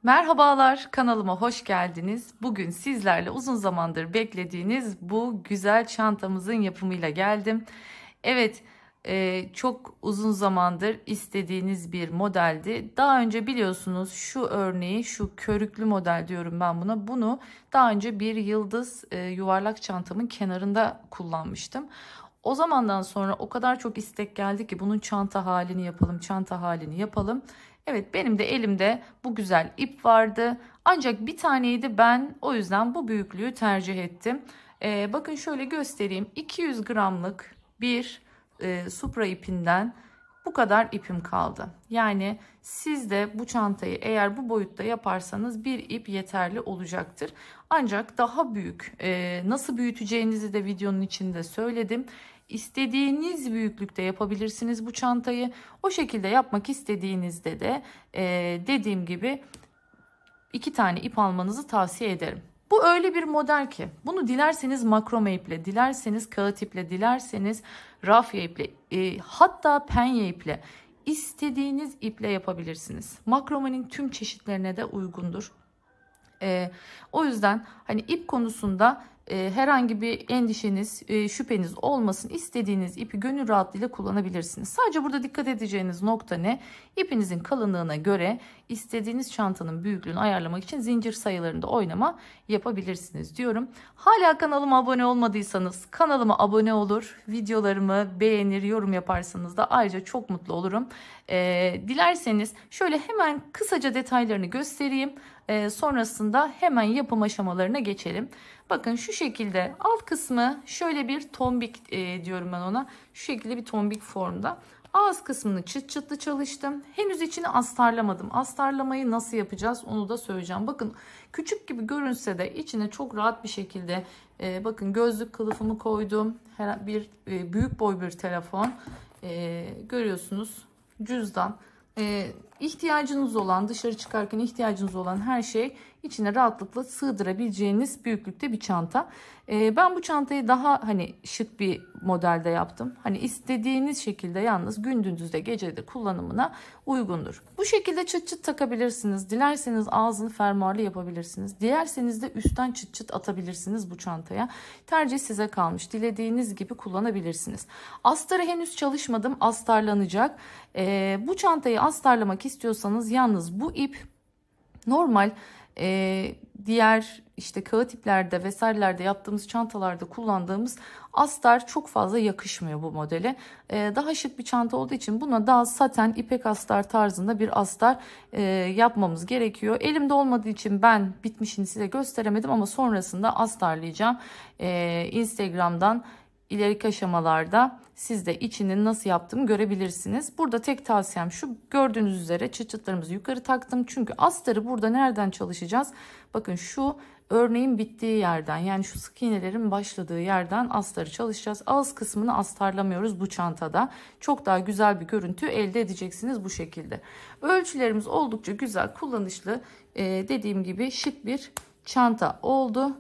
Merhabalar, kanalıma hoş geldiniz. Bugün sizlerle uzun zamandır beklediğiniz bu güzel çantamızın yapımıyla geldim. Evet, çok uzun zamandır istediğiniz bir modeldi. Daha önce biliyorsunuz şu örneği, şu körüklü model diyorum ben buna. Bunu daha önce bir yıldız yuvarlak çantamın kenarında kullanmıştım. O zamandan sonra o kadar çok istek geldi ki bunun çanta halini yapalım, çanta halini yapalım. Evet, benim de elimde bu güzel ip vardı. Ancak bir taneydi, ben o yüzden bu büyüklüğü tercih ettim. Bakın şöyle göstereyim. 200 gramlık bir supra ipinden bu kadar ipim kaldı. Yani siz de bu çantayı eğer bu boyutta yaparsanız bir ip yeterli olacaktır. Ancak daha büyük, nasıl büyüteceğinizi de videonun içinde söyledim. İstediğiniz büyüklükte yapabilirsiniz bu çantayı. O şekilde yapmak istediğinizde de dediğim gibi 2 tane ip almanızı tavsiye ederim. Bu öyle bir model ki bunu dilerseniz makrome iple, dilerseniz kağıt iple, dilerseniz rafya iple, hatta penye iple, istediğiniz iple yapabilirsiniz. Makromenin tüm çeşitlerine de uygundur. O yüzden hani ip konusunda herhangi bir endişeniz, şüpheniz olmasın. İstediğiniz ipi gönül rahatlığıyla kullanabilirsiniz. Sadece burada dikkat edeceğiniz nokta ne? İpinizin kalınlığına göre istediğiniz çantanın büyüklüğünü ayarlamak için zincir sayılarında oynama yapabilirsiniz diyorum. Hala kanalıma abone olmadıysanız kanalıma abone olur, videolarımı beğenir, yorum yaparsanız da ayrıca çok mutlu olurum. Dilerseniz şöyle hemen kısaca detaylarını göstereyim. Sonrasında hemen yapım aşamalarına geçelim. Bakın şu şekilde alt kısmı şöyle bir tombik diyorum ben ona. Şu şekilde bir tombik formda. Ağız kısmını çıt çıtlı çalıştım. Henüz içini astarlamadım. Astarlamayı nasıl yapacağız onu da söyleyeceğim. Bakın küçük gibi görünse de içine çok rahat bir şekilde bakın gözlük kılıfımı koydum. Bir büyük boy bir telefon. Görüyorsunuz, cüzdan. İhtiyacınız olan, dışarı çıkarken ihtiyacınız olan her şey içine rahatlıkla sığdırabileceğiniz büyüklükte bir çanta. Ben bu çantayı daha hani şık bir modelde yaptım. Hani istediğiniz şekilde, yalnız gündüzde gecede kullanımına uygundur. Bu şekilde çıt çıt takabilirsiniz. Dilerseniz ağzını fermuarlı yapabilirsiniz. Dilerseniz de üstten çıt çıt atabilirsiniz bu çantaya. Tercih size kalmış. Dilediğiniz gibi kullanabilirsiniz. Astarı henüz çalışmadım. Astarlanacak. Bu çantayı astarlamak istiyorsanız yalnız bu ip normal diğer işte kağıt iplerde vesairelerde yaptığımız çantalarda kullandığımız astar çok fazla yakışmıyor bu modele. Daha şık bir çanta olduğu için buna daha saten ipek astar tarzında bir astar yapmamız gerekiyor. Elimde olmadığı için ben bitmişini size gösteremedim ama sonrasında astarlayacağım. Instagram'dan ileriki aşamalarda siz de içinin nasıl yaptığımı görebilirsiniz. Burada tek tavsiyem şu: gördüğünüz üzere çıt çıtlarımızı yukarı taktım. Çünkü astarı burada nereden çalışacağız? Bakın şu örneğin bittiği yerden, yani şu sık iğnelerin başladığı yerden astarı çalışacağız. Ağız kısmını astarlamıyoruz bu çantada. Çok daha güzel bir görüntü elde edeceksiniz bu şekilde. Ölçülerimiz oldukça güzel, kullanışlı. Dediğim gibi şık bir çanta oldu.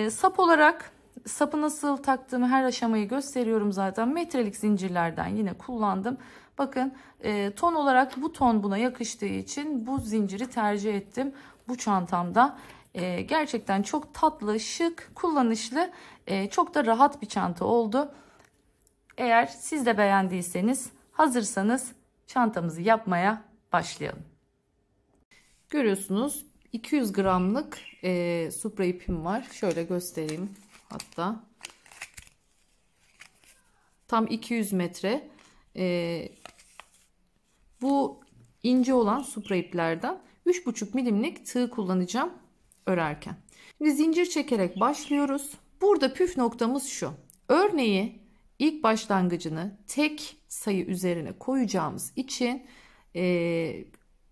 Sap olarak sapı nasıl taktığımı her aşamayı gösteriyorum zaten. Metrelik zincirlerden yine kullandım. Bakın ton olarak bu ton buna yakıştığı için bu zinciri tercih ettim bu çantamda. Gerçekten çok tatlı, şık, kullanışlı, çok da rahat bir çanta oldu. Eğer siz de beğendiyseniz, hazırsanız çantamızı yapmaya başlayalım. Görüyorsunuz 200 gramlık supra ipim var. Şöyle göstereyim. Hatta tam 200 metre. Bu ince olan supra iplerden 3,5 milimlik tığ kullanacağım örerken. Şimdi zincir çekerek başlıyoruz. Burada püf noktamız şu: örneği ilk başlangıcını tek sayı üzerine koyacağımız için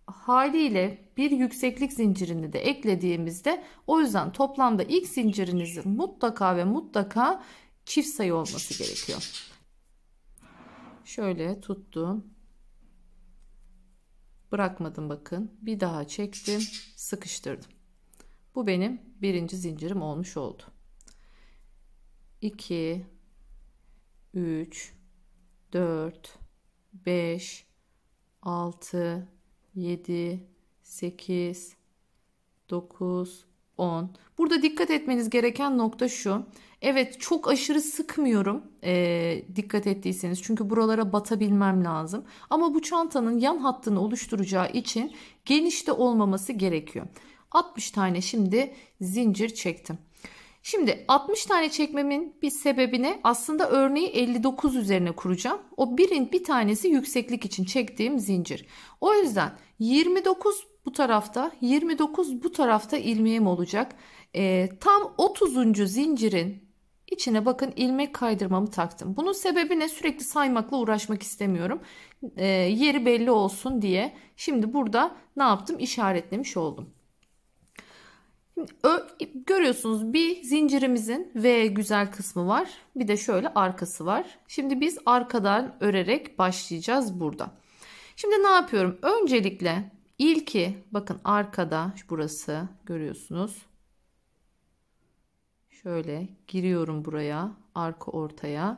haliyle bir yükseklik zincirini de eklediğimizde, o yüzden toplamda ilk zincirinizin mutlaka ve mutlaka çift sayı olması gerekiyor. Şöyle tuttum, bırakmadım, bakın bir daha çektim, sıkıştırdım. Bu benim birinci zincirim olmuş oldu. 2 3 4 5 6 7 8, 9, 10. Burada dikkat etmeniz gereken nokta şu. Evet, çok aşırı sıkmıyorum dikkat ettiyseniz. Çünkü buralara batabilmem lazım. Ama bu çantanın yan hattını oluşturacağı için geniş de olmaması gerekiyor. 60 tane şimdi zincir çektim. Şimdi 60 tane çekmemin bir sebebine aslında örneği 59 üzerine kuracağım. O bir tanesi yükseklik için çektiğim zincir. O yüzden 29 bu tarafta, 29 bu tarafta ilmeğim olacak. Tam 30. zincirin içine bakın ilmek kaydırmamı taktım. Bunun sebebi ne? Sürekli saymakla uğraşmak istemiyorum. Yeri belli olsun diye. Şimdi burada ne yaptım? İşaretlemiş oldum. Görüyorsunuz bir zincirimizin V güzel kısmı var. Bir de şöyle arkası var. Şimdi biz arkadan örerek başlayacağız burada. Şimdi ne yapıyorum? Öncelikle ilki bakın arkada burası görüyorsunuz. Şöyle giriyorum buraya, arka ortaya.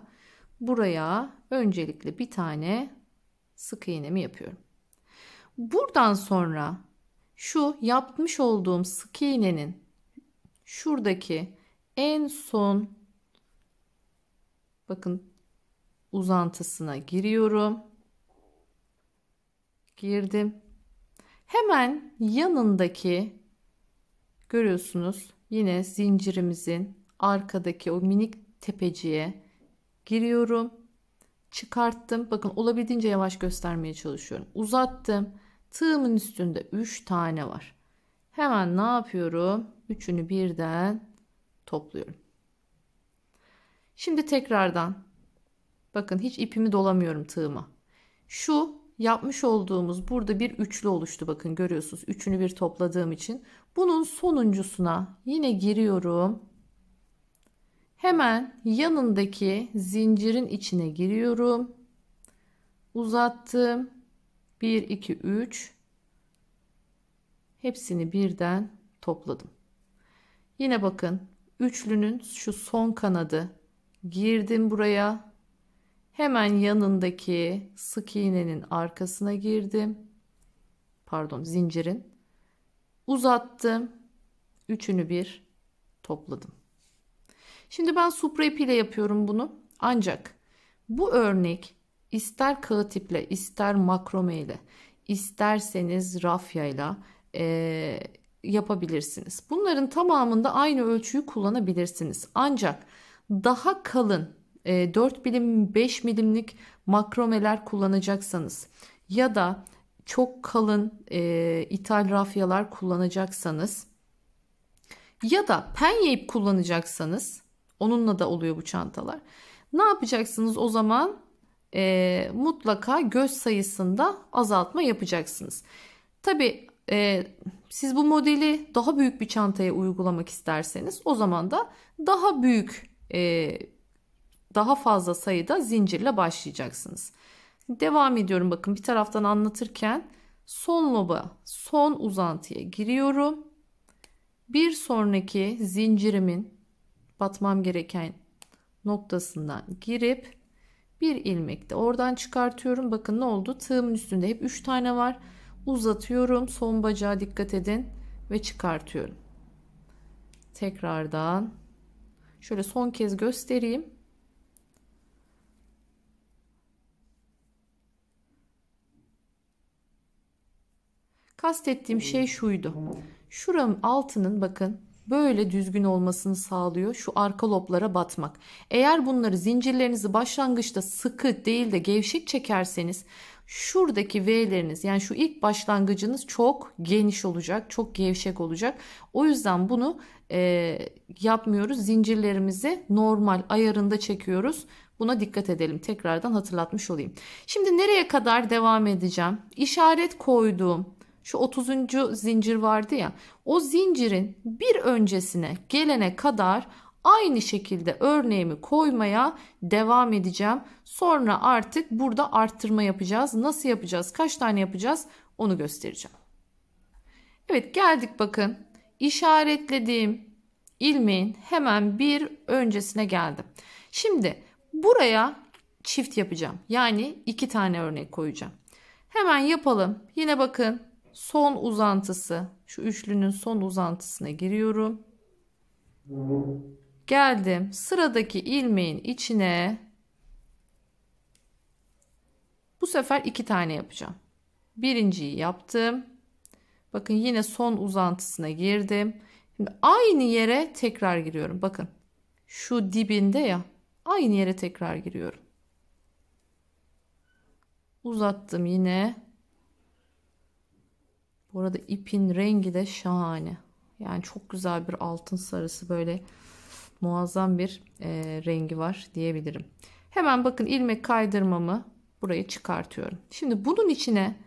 Buraya öncelikle bir tane sık iğnemi yapıyorum. Buradan sonra şu yapmış olduğum sık iğnenin şuradaki en son bakın uzantısına giriyorum. Girdim. Hemen yanındaki görüyorsunuz yine zincirimizin arkadaki o minik tepeciye giriyorum. Çıkarttım. Bakın olabildiğince yavaş göstermeye çalışıyorum. Uzattım. Tığımın üstünde 3 tane var. Hemen ne yapıyorum? Üçünü birden topluyorum. Şimdi tekrardan bakın hiç ipimi dolamıyorum tığıma. Şu yapmış olduğumuz burada bir üçlü oluştu. Bakın görüyorsunuz. Üçünü bir topladığım için. Bunun sonuncusuna yine giriyorum. Hemen yanındaki zincirin içine giriyorum. Uzattım. 1, 2, 3. Hepsini birden topladım. Yine bakın üçlünün şu son kanadı girdim buraya. Hemen yanındaki sık iğnenin arkasına girdim. Pardon, zincirin. Uzattım. Üçünü bir topladım. Şimdi ben supra ipiyle yapıyorum bunu. Ancak bu örnek ister kağıt iple, ister makrome ile, isterseniz rafyayla yapabilirsiniz. Bunların tamamında aynı ölçüyü kullanabilirsiniz. Ancak daha kalın 4 milim 5 milimlik makromeler kullanacaksanız ya da çok kalın ithal rafyalar kullanacaksanız ya da penye ip kullanacaksanız onunla da oluyor bu çantalar. Ne yapacaksınız o zaman? Mutlaka göz sayısında azaltma yapacaksınız. Tabii siz bu modeli daha büyük bir çantaya uygulamak isterseniz o zaman da daha büyük daha fazla sayıda zincirle başlayacaksınız. Devam ediyorum, bakın bir taraftan anlatırken son loba, son uzantıya giriyorum. Bir sonraki zincirimin batmam gereken noktasından girip bir ilmek de oradan çıkartıyorum. Bakın ne oldu? Tığımın üstünde hep 3 tane var. Uzatıyorum. Son bacağa dikkat edin ve çıkartıyorum. Tekrardan şöyle son kez göstereyim. Kastettiğim şey şuydu. Şuranın altının bakın böyle düzgün olmasını sağlıyor. Şu arka loblara batmak. Eğer bunları zincirlerinizi başlangıçta sıkı değil de gevşek çekerseniz şuradaki V'leriniz yani şu ilk başlangıcınız çok geniş olacak. Çok gevşek olacak. O yüzden bunu yapmıyoruz. Zincirlerimizi normal ayarında çekiyoruz. Buna dikkat edelim. Tekrardan hatırlatmış olayım. Şimdi nereye kadar devam edeceğim? İşaret koyduğum şu 30. zincir vardı ya, o zincirin bir öncesine gelene kadar aynı şekilde örneğimi koymaya devam edeceğim. Sonra artık burada arttırma yapacağız. Nasıl yapacağız? Kaç tane yapacağız? Onu göstereceğim. Evet, geldik bakın. İşaretlediğim ilmeğin hemen bir öncesine geldim. Şimdi buraya çift yapacağım. Yani 2 tane örnek koyacağım. Hemen yapalım. Yine bakın son uzantısı, şu üçlünün son uzantısına giriyorum. Geldim sıradaki ilmeğin içine. Bu sefer 2 tane yapacağım. Birinciyi yaptım. Bakın yine son uzantısına girdim. Şimdi aynı yere tekrar giriyorum. Bakın şu dibinde ya, aynı yere tekrar giriyorum. Uzattım yine. Bu arada ipin rengi de şahane. Yani çok güzel bir altın sarısı, böyle muazzam bir rengi var diyebilirim. Hemen bakın ilmek kaydırmamı buraya çıkartıyorum. Şimdi bunun içine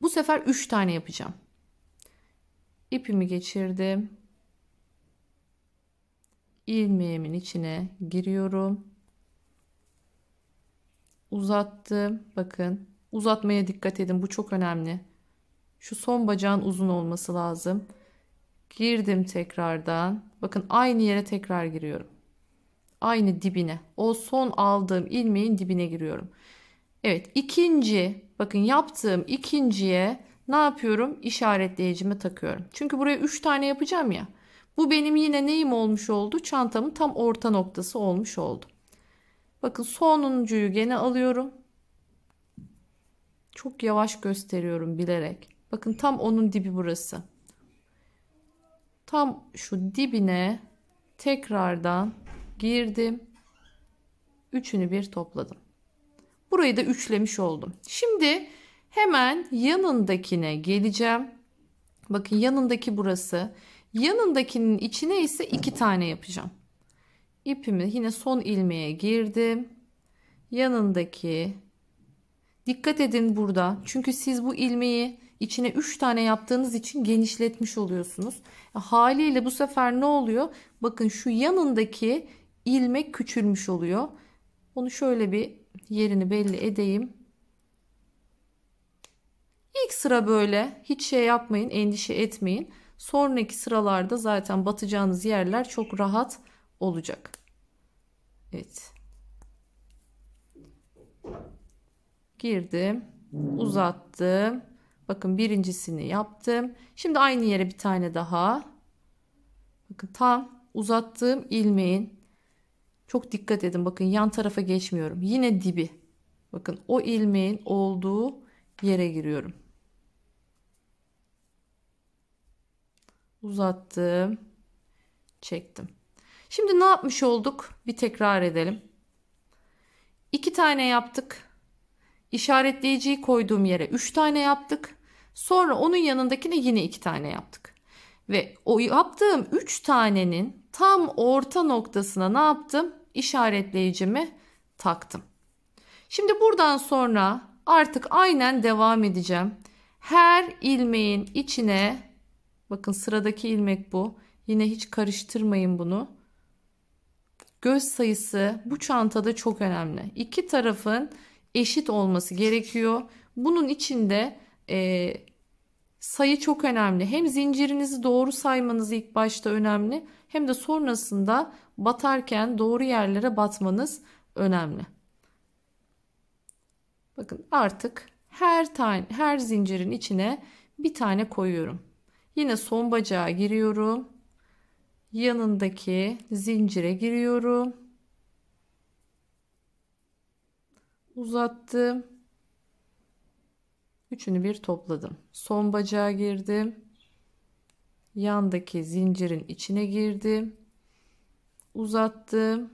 bu sefer 3 tane yapacağım. İpimi geçirdim. İlmeğimin içine giriyorum. Uzattım. Bakın uzatmaya dikkat edin, bu çok önemli. Şu son bacağın uzun olması lazım. Girdim tekrardan. Bakın aynı yere tekrar giriyorum. Aynı dibine. O son aldığım ilmeğin dibine giriyorum. Evet, ikinci, bakın yaptığım ikinciye ne yapıyorum? İşaretleyicimi takıyorum. Çünkü buraya 3 tane yapacağım ya. Bu benim yine neyim olmuş oldu? Çantamın tam orta noktası olmuş oldu. Bakın sonuncuyu gene alıyorum. Çok yavaş gösteriyorum bilerek. Bakın tam onun dibi burası. Tam şu dibine tekrardan girdim. Üçünü bir topladım. Burayı da üçlemiş oldum. Şimdi hemen yanındakine geleceğim. Bakın yanındaki burası. Yanındakinin içine ise 2 tane yapacağım. İpimi yine son ilmeğe girdim. Yanındaki, dikkat edin burada. Çünkü siz bu ilmeği içine 3 tane yaptığınız için genişletmiş oluyorsunuz. Haliyle bu sefer ne oluyor? Bakın şu yanındaki ilmek küçülmüş oluyor. Onu şöyle bir yerini belli edeyim. İlk sıra böyle hiç şey yapmayın, endişe etmeyin. Sonraki sıralarda zaten batacağınız yerler çok rahat olacak. Evet. Girdim, uzattım. Bakın birincisini yaptım. Şimdi aynı yere bir tane daha. Bakın tam uzattığım ilmeğin, çok dikkat edin, bakın yan tarafa geçmiyorum. Yine dibi. Bakın o ilmeğin olduğu yere giriyorum. Uzattım. Çektim. Şimdi ne yapmış olduk? Bir tekrar edelim. 2 tane yaptık. İşaretleyiciyi koyduğum yere 3 tane yaptık. Sonra onun yanındakine yine 2 tane yaptık. Ve o yaptığım 3 tanenin tam orta noktasına ne yaptım? İşaretleyicimi taktım. Şimdi buradan sonra artık aynen devam edeceğim. Her ilmeğin içine, bakın sıradaki ilmek bu. Yine hiç karıştırmayın bunu. Göz sayısı bu çantada çok önemli. İki tarafın eşit olması gerekiyor. Bunun içinde sayı çok önemli. Hem zincirinizi doğru saymanız ilk başta önemli, hem de sonrasında batarken doğru yerlere batmanız önemli. Bakın artık her zincirin içine bir tane koyuyorum. Yine son bacağa giriyorum. Yanındaki zincire giriyorum. Uzattım. Üçünü bir topladım. Son bacağa girdim. Yandaki zincirin içine girdim. Uzattım.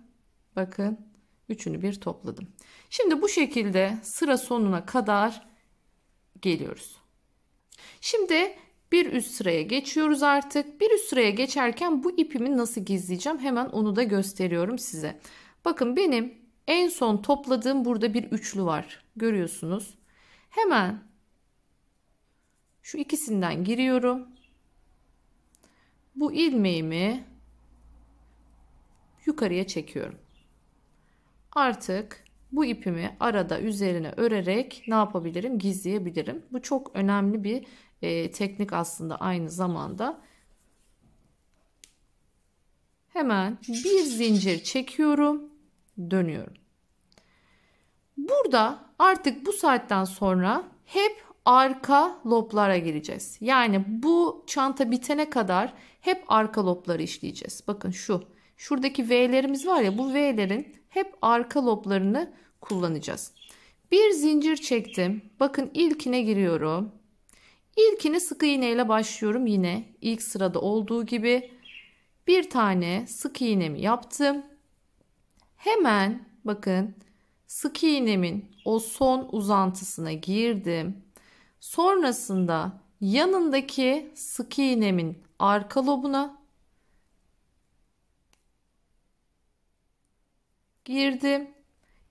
Bakın üçünü bir topladım. Şimdi bu şekilde sıra sonuna kadar geliyoruz. Şimdi bir üst sıraya geçiyoruz artık. Bir üst sıraya geçerken bu ipimi nasıl gizleyeceğim? Hemen onu da gösteriyorum size. Bakın benim en son topladığım burada bir üçlü var. Görüyorsunuz. Hemen şu ikisinden giriyorum. Bu ilmeğimi yukarıya çekiyorum. Artık bu ipimi arada üzerine örerek ne yapabilirim? Gizleyebilirim. Bu çok önemli bir teknik aslında aynı zamanda. Hemen bir zincir çekiyorum, dönüyorum. Burada artık bu saatten sonra hep arka loblara gireceğiz. Yani bu çanta bitene kadar hep arka lobları işleyeceğiz. Bakın şuradaki V'lerimiz var ya, bu V'lerin hep arka loblarını kullanacağız. Bir zincir çektim. Bakın ilkine giriyorum. İlkini sık iğne ile başlıyorum, yine ilk sırada olduğu gibi. Bir tane sık iğnemi yaptım. Hemen bakın sık iğnemin o son uzantısına girdim. Sonrasında yanındaki sık iğnemin arka lobuna girdim.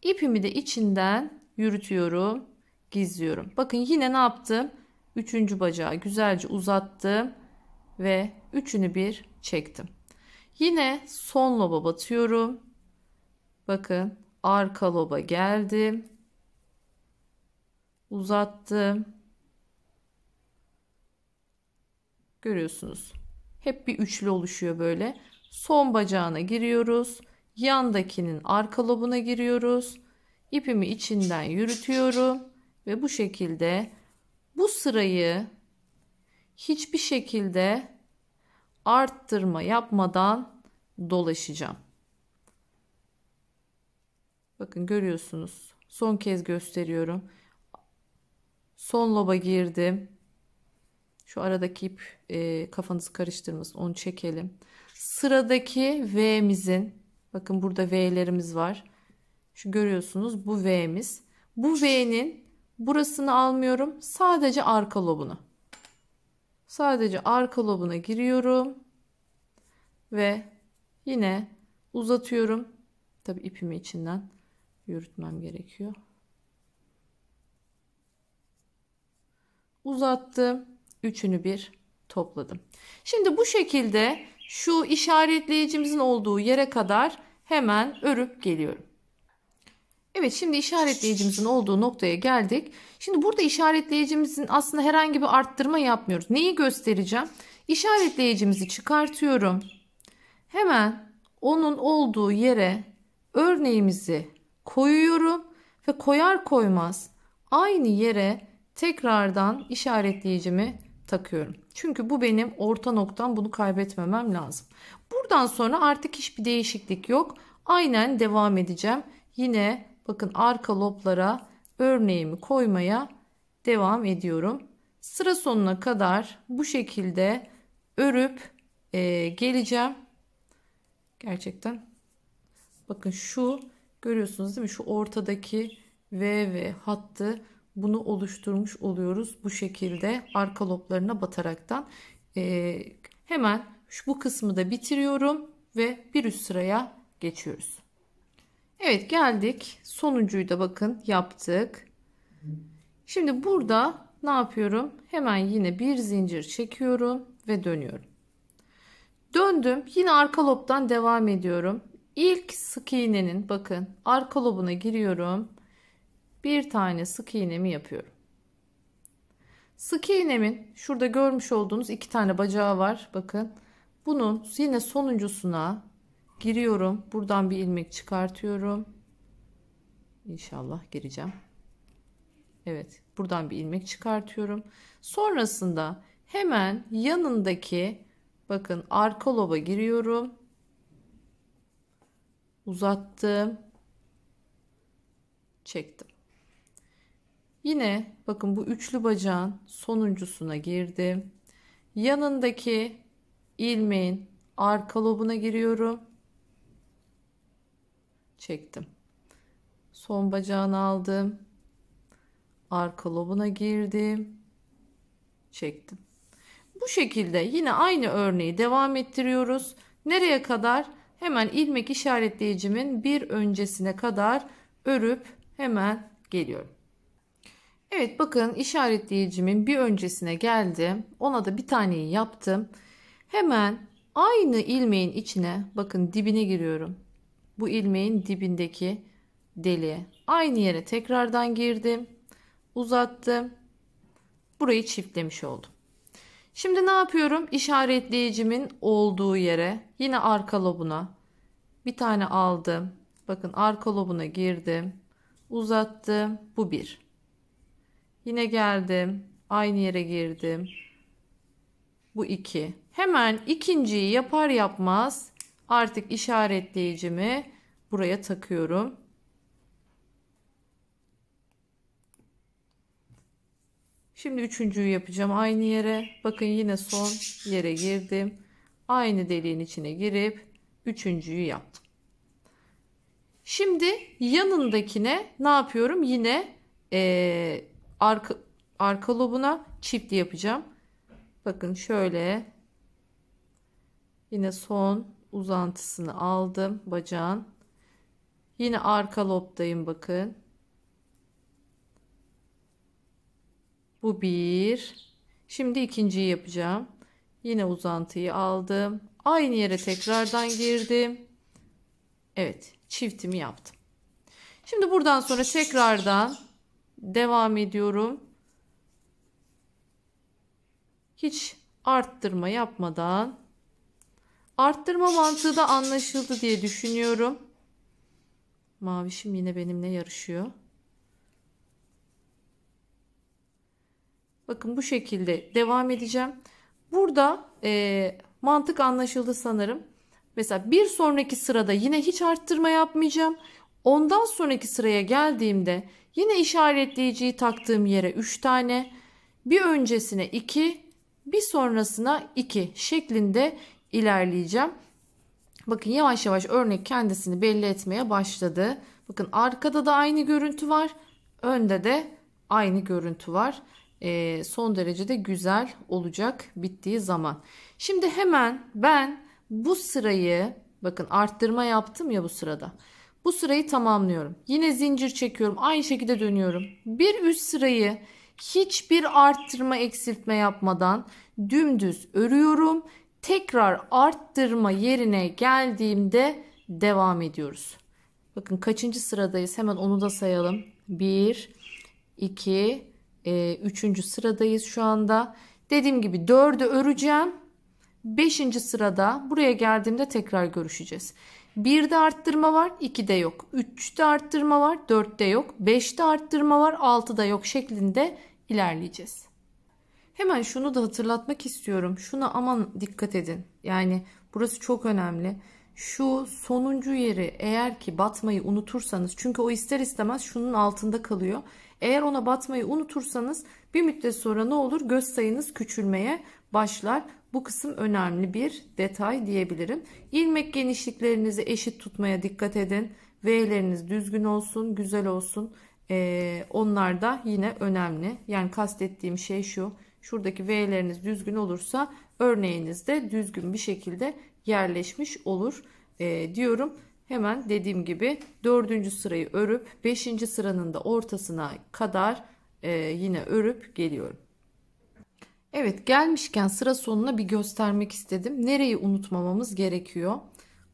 İpimi de içinden yürütüyorum, gizliyorum. Bakın yine ne yaptım? Üçüncü bacağı güzelce uzattım ve üçünü bir çektim. Yine son loba batıyorum. Bakın arka loba geldim. Uzattım. Görüyorsunuz. Hep bir üçlü oluşuyor böyle. Son bacağına giriyoruz. Yandakinin arka lobuna giriyoruz. İpimi içinden yürütüyorum ve bu şekilde bu sırayı hiçbir şekilde arttırma yapmadan dolaşacağım. Bakın görüyorsunuz. Son kez gösteriyorum. Son loba girdim. Şu aradaki ip kafanızı karıştırmasın, onu çekelim. Sıradaki V'mizin, bakın burada V'lerimiz var. Şu görüyorsunuz, bu V'miz. Bu V'nin burasını almıyorum. Sadece arka lobunu. Sadece arka lobuna giriyorum. Ve yine uzatıyorum. Tabii ipimi içinden yürütmem gerekiyor. Uzattım. Üçünü bir topladım. Şimdi bu şekilde şu işaretleyicimizin olduğu yere kadar hemen örüp geliyorum. Evet, şimdi işaretleyicimizin olduğu noktaya geldik. Şimdi burada işaretleyicimizin aslında herhangi bir arttırma yapmıyoruz. Neyi göstereceğim? İşaretleyicimizi çıkartıyorum. Hemen onun olduğu yere örneğimizi koyuyorum ve koyar koymaz aynı yere tekrardan işaretleyicimi takıyorum. Çünkü bu benim orta noktam, bunu kaybetmemem lazım. Buradan sonra artık hiçbir değişiklik yok. Aynen devam edeceğim. Yine bakın arka loblara örneğimi koymaya devam ediyorum. Sıra sonuna kadar bu şekilde örüp geleceğim. Gerçekten bakın şu görüyorsunuz değil mi? Şu ortadaki V hattı, bunu oluşturmuş oluyoruz bu şekilde arka loblarına bataraktan. Hemen bu kısmı da bitiriyorum ve bir üst sıraya geçiyoruz. Evet, geldik. Sonuncuyu da bakın yaptık. Şimdi burada ne yapıyorum? Hemen yine bir zincir çekiyorum ve dönüyorum. Döndüm. Yine arka lobdan devam ediyorum. İlk sık iğnenin bakın arka lobuna giriyorum. Bir tane sık iğnemi yapıyorum. Sık iğnemin şurada görmüş olduğunuz iki tane bacağı var. Bakın. Bunun yine sonuncusuna giriyorum. Buradan bir ilmek çıkartıyorum. İnşallah gireceğim. Evet, buradan bir ilmek çıkartıyorum. Sonrasında hemen yanındaki bakın arka loba giriyorum. Uzattım. Çektim. Yine bakın bu üçlü bacağın sonuncusuna girdim. Yanındaki ilmeğin arka lobuna giriyorum. Çektim. Son bacağını aldım. Arka lobuna girdim. Çektim. Bu şekilde yine aynı örneği devam ettiriyoruz. Nereye kadar? Hemen ilmek işaretleyicimin bir öncesine kadar örüp hemen geliyorum. Evet, bakın işaretleyicimin bir öncesine geldim. Ona da bir taneyi yaptım. Hemen aynı ilmeğin içine bakın dibine giriyorum. Bu ilmeğin dibindeki deliğe. Aynı yere tekrardan girdim. Uzattım. Burayı çiftlemiş oldum. Şimdi ne yapıyorum? İşaretleyicimin olduğu yere yine arka lobuna bir tane aldım. Bakın arka lobuna girdim. Uzattım. Bu bir. Yine geldim. Aynı yere girdim. Bu 2. Hemen ikinciyi yapar yapmaz artık işaretleyicimi buraya takıyorum. Şimdi üçüncüyü yapacağım aynı yere. Bakın yine son yere girdim. Aynı deliğin içine girip üçüncüyü yaptım. Şimdi yanındakine ne yapıyorum? Yine arka lobuna çiftli yapacağım. Bakın şöyle. Yine son uzantısını aldım bacağın. Yine arka lobdayım bakın. Bu bir. Şimdi ikinciyi yapacağım. Yine uzantıyı aldım. Aynı yere tekrardan girdim. Evet, çiftimi yaptım. Şimdi buradan sonra tekrardan devam ediyorum. Hiç arttırma yapmadan. Arttırma mantığı da anlaşıldı diye düşünüyorum. Mavişim yine benimle yarışıyor. Bakın bu şekilde devam edeceğim. Burada mantık anlaşıldı sanırım. Mesela bir sonraki sırada yine hiç arttırma yapmayacağım. Ondan sonraki sıraya geldiğimde yine işaretleyiciyi taktığım yere 3 tane, bir öncesine 2, bir sonrasına 2 şeklinde ilerleyeceğim. Bakın yavaş yavaş örnek kendisini belli etmeye başladı. Bakın arkada da aynı görüntü var. Önde de aynı görüntü var. Son derece de güzel olacak bittiği zaman. Şimdi hemen ben bu sırayı, bakın arttırma yaptım ya bu sırada. Bu sırayı tamamlıyorum. Yine zincir çekiyorum. Aynı şekilde dönüyorum. Bir üst sırayı hiçbir arttırma eksiltme yapmadan dümdüz örüyorum. Tekrar arttırma yerine geldiğimde devam ediyoruz. Bakın kaçıncı sıradayız? Hemen onu da sayalım. 1, 2, 3. sıradayız şu anda. Dediğim gibi 4'ü öreceğim. 5. sırada buraya geldiğimde tekrar görüşeceğiz. 1'de arttırma var, 2'de yok. 3'te arttırma var, 4'te yok. 5'te arttırma var, 6'da yok şeklinde ilerleyeceğiz. Hemen şunu da hatırlatmak istiyorum. Şuna aman dikkat edin. Yani burası çok önemli. Şu sonuncu yeri eğer ki batmayı unutursanız, çünkü o ister istemez şunun altında kalıyor. Eğer ona batmayı unutursanız bir müddet sonra ne olur? Göz sayınız küçülmeye başlar. Bu kısım önemli bir detay diyebilirim. İlmek genişliklerinizi eşit tutmaya dikkat edin. V'leriniz düzgün olsun, güzel olsun. Onlar da yine önemli. Yani kastettiğim şey şu. Şuradaki V'leriniz düzgün olursa örneğiniz de düzgün bir şekilde yerleşmiş olur diyorum. Hemen dediğim gibi 4. sırayı örüp 5. sıranın da ortasına kadar yine örüp geliyorum. Evet, gelmişken sıra sonuna bir göstermek istedim. Nereyi unutmamamız gerekiyor?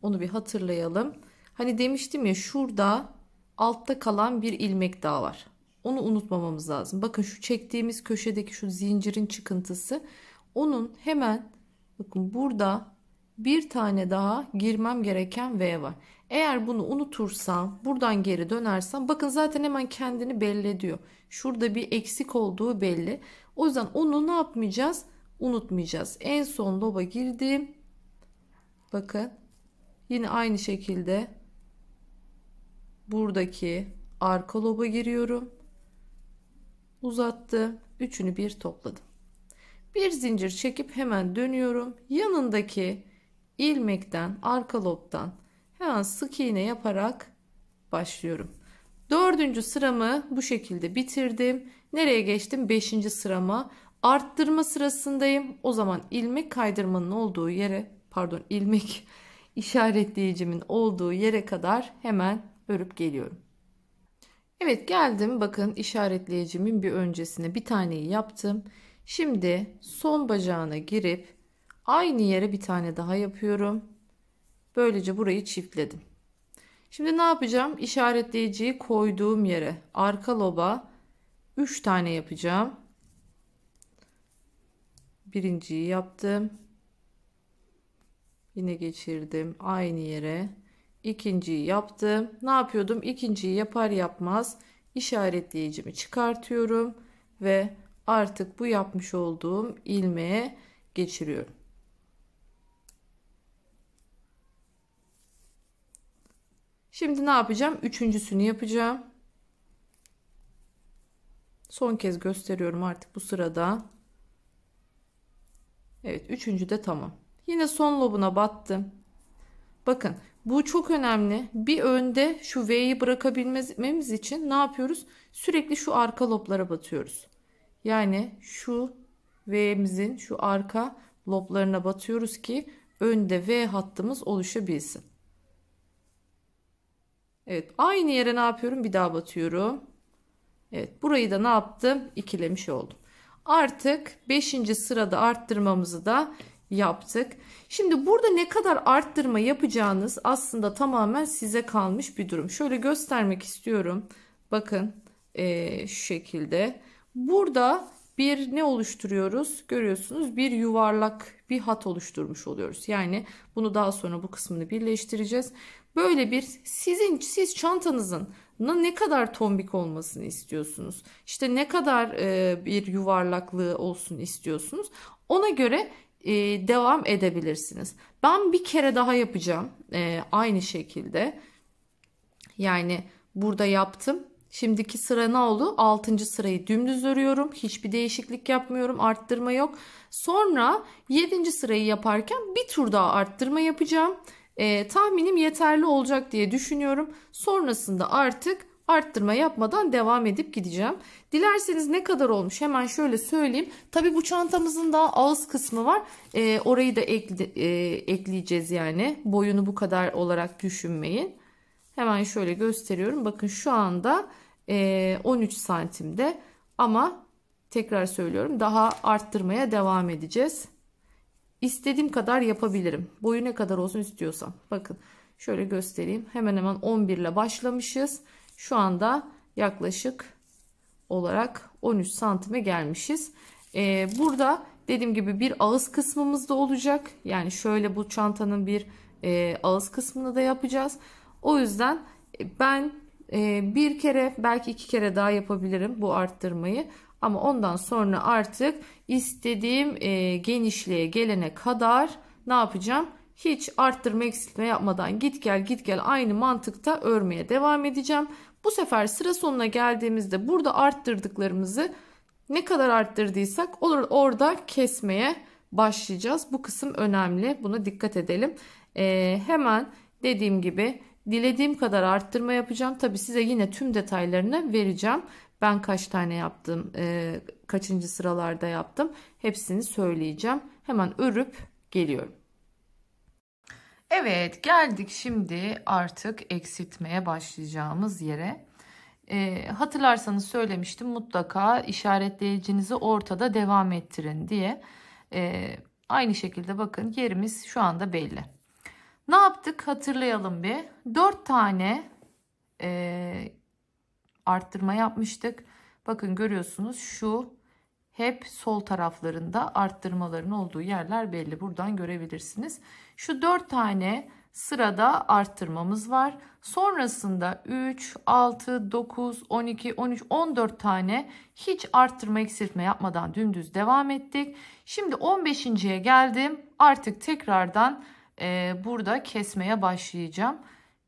Onu bir hatırlayalım. Hani demiştim ya, şurada altta kalan bir ilmek daha var. Onu unutmamamız lazım. Bakın şu çektiğimiz köşedeki şu zincirin çıkıntısı. Onun hemen bakın burada bir tane daha girmem gereken V var. Eğer bunu unutursam, buradan geri dönersem, bakın zaten hemen kendini belli ediyor. Şurada bir eksik olduğu belli. O yüzden onu ne yapmayacağız? Unutmayacağız. En son loba girdim. Bakın yine aynı şekilde buradaki arka loba giriyorum. Uzattım. Üçünü bir topladım. Bir zincir çekip hemen dönüyorum. Yanındaki ilmekten, arka lobdan hemen sık iğne yaparak başlıyorum. 4. sıramı bu şekilde bitirdim. Nereye geçtim? 5. sırama. Arttırma sırasındayım. O zaman ilmek kaydırmanın olduğu yere, pardon, ilmek işaretleyicimin olduğu yere kadar hemen örüp geliyorum. Evet, geldim. Bakın işaretleyicimin bir öncesine bir taneyi yaptım. Şimdi son bacağına girip aynı yere bir tane daha yapıyorum. Böylece burayı çiftledim. Şimdi ne yapacağım? İşaretleyiciyi koyduğum yere, arka loba 3 tane yapacağım. Birinciyi yaptım. Yine geçirdim aynı yere. İkinciyi yaptım. Ne yapıyordum? İkinciyi yapar yapmaz işaretleyicimi çıkartıyorum ve artık bu yapmış olduğum ilmeğe geçiriyorum. Şimdi ne yapacağım? Üçüncüsünü yapacağım. Son kez gösteriyorum artık bu sırada. Evet, üçüncü de tamam. Yine son lobuna battım. Bakın bu çok önemli. Bir önde şu V'yi bırakabilmemiz için ne yapıyoruz? Sürekli şu arka loblara batıyoruz. Yani şu V'mizin şu arka loblarına batıyoruz ki önde V hattımız oluşabilsin. Evet, aynı yere ne yapıyorum? Bir daha batıyorum. Evet, burayı da ne yaptım? İkilemiş oldum. Artık 5. sırada arttırmamızı da yaptık. Şimdi burada ne kadar arttırma yapacağınız aslında tamamen size kalmış bir durum. Şöyle göstermek istiyorum. Bakın şu şekilde. Burada bir ne oluşturuyoruz? Görüyorsunuz, bir yuvarlak bir hat oluşturmuş oluyoruz. Yani bunu daha sonra bu kısmını birleştireceğiz. Böyle bir siz çantanızın ne kadar tombik olmasını istiyorsunuz? İşte ne kadar bir yuvarlaklığı olsun istiyorsunuz? Ona göre devam edebilirsiniz. Ben bir kere daha yapacağım aynı şekilde. Yani burada yaptım. Şimdiki sıra ne oldu? 6. sırayı dümdüz örüyorum. Hiçbir değişiklik yapmıyorum. Arttırma yok. Sonra 7. sırayı yaparken bir tur daha arttırma yapacağım. Tahminim yeterli olacak diye düşünüyorum. Sonrasında artık arttırma yapmadan devam edip gideceğim. Dilerseniz ne kadar olmuş hemen şöyle söyleyeyim. Tabi bu çantamızın daha ağız kısmı var. Orayı da ekleyeceğiz yani. Boyunu bu kadar olarak düşünmeyin. Hemen şöyle gösteriyorum. Bakın şu anda 13 santimde ama tekrar söylüyorum daha arttırmaya devam edeceğiz. İstediğim kadar yapabilirim. Boyu ne kadar olsun istiyorsam. Bakın şöyle göstereyim. Hemen hemen 11 ile başlamışız. Şu anda yaklaşık olarak 13 santime gelmişiz. Burada dediğim gibi bir ağız kısmımız da olacak. Yani şöyle bu çantanın bir ağız kısmını da yapacağız. O yüzden ben bir kere belki 2 kere daha yapabilirim bu arttırmayı. Ama ondan sonra artık istediğim genişliğe gelene kadar ne yapacağım? Hiç arttırma eksiltme yapmadan git gel aynı mantıkta örmeye devam edeceğim. Bu sefer sıra sonuna geldiğimizde burada arttırdıklarımızı ne kadar arttırdıysak orada kesmeye başlayacağız. Bu kısım önemli. Buna dikkat edelim. Hemen dediğim gibi dilediğim kadar arttırma yapacağım. Tabii size yine tüm detaylarını vereceğim. Ben kaç tane yaptım, kaçıncı sıralarda yaptım hepsini söyleyeceğim. Hemen örüp geliyorum. Evet, geldik şimdi artık eksiltmeye başlayacağımız yere. Hatırlarsanız söylemiştim, mutlaka işaretleyicinizi ortada devam ettirin diye. Aynı şekilde bakın yerimiz şu anda belli. Ne yaptık hatırlayalım bir. 4 tane arttırma yapmıştık. Bakın görüyorsunuz şu hep sol taraflarında arttırmaların olduğu yerler belli. Buradan görebilirsiniz. Şu 4 tane sırada arttırmamız var. Sonrasında 3, 6, 9, 12, 13, 14 tane hiç arttırma eksiltme yapmadan dümdüz devam ettik. Şimdi 15.'ye geldim. Artık tekrardan burada kesmeye başlayacağım.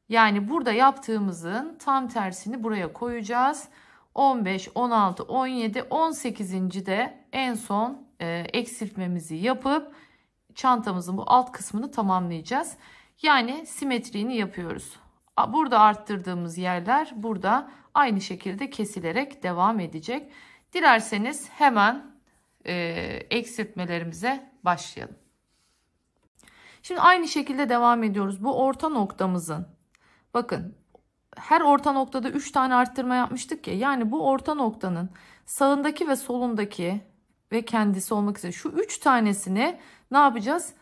Yani burada yaptığımızın tam tersini buraya koyacağız. 15, 16, 17, 18. de en son eksiltmemizi yapıp çantamızın bu alt kısmını tamamlayacağız. Yani simetriğini yapıyoruz. Burada arttırdığımız yerler burada aynı şekilde kesilerek devam edecek. Dilerseniz hemen eksiltmelerimize başlayalım. Şimdi aynı şekilde devam ediyoruz. Bu orta noktamızın, bakın her orta noktada 3 tane arttırma yapmıştık ya. Yani bu orta noktanın sağındaki ve solundaki ve kendisi olmak üzere şu 3 tanesini ne yapacağız?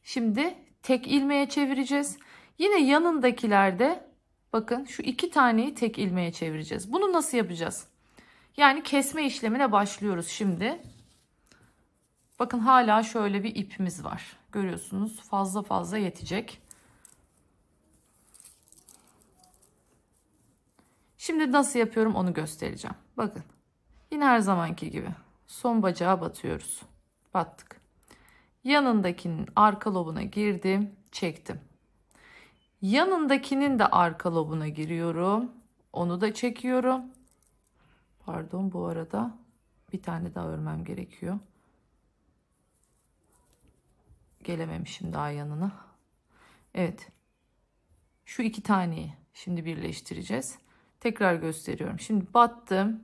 Şimdi tek ilmeğe çevireceğiz. Yine yanındakilerde bakın şu 2 taneyi tek ilmeğe çevireceğiz. Bunu nasıl yapacağız? Yani kesme işlemine başlıyoruz şimdi. Bakın hala şöyle bir ipimiz var. Görüyorsunuz fazla yetecek. Şimdi nasıl yapıyorum onu göstereceğim. Bakın Yine her zamanki gibi son bacağa batıyoruz. Battık. Yanındakinin arka lobuna girdim, çektim. Yanındakinin de arka lobuna giriyorum. Onu da çekiyorum. Pardon, bu arada bir tane daha örmem gerekiyor. Gelememişim daha yanına. Evet. Şu iki taneyi şimdi birleştireceğiz. Tekrar gösteriyorum. Şimdi battım.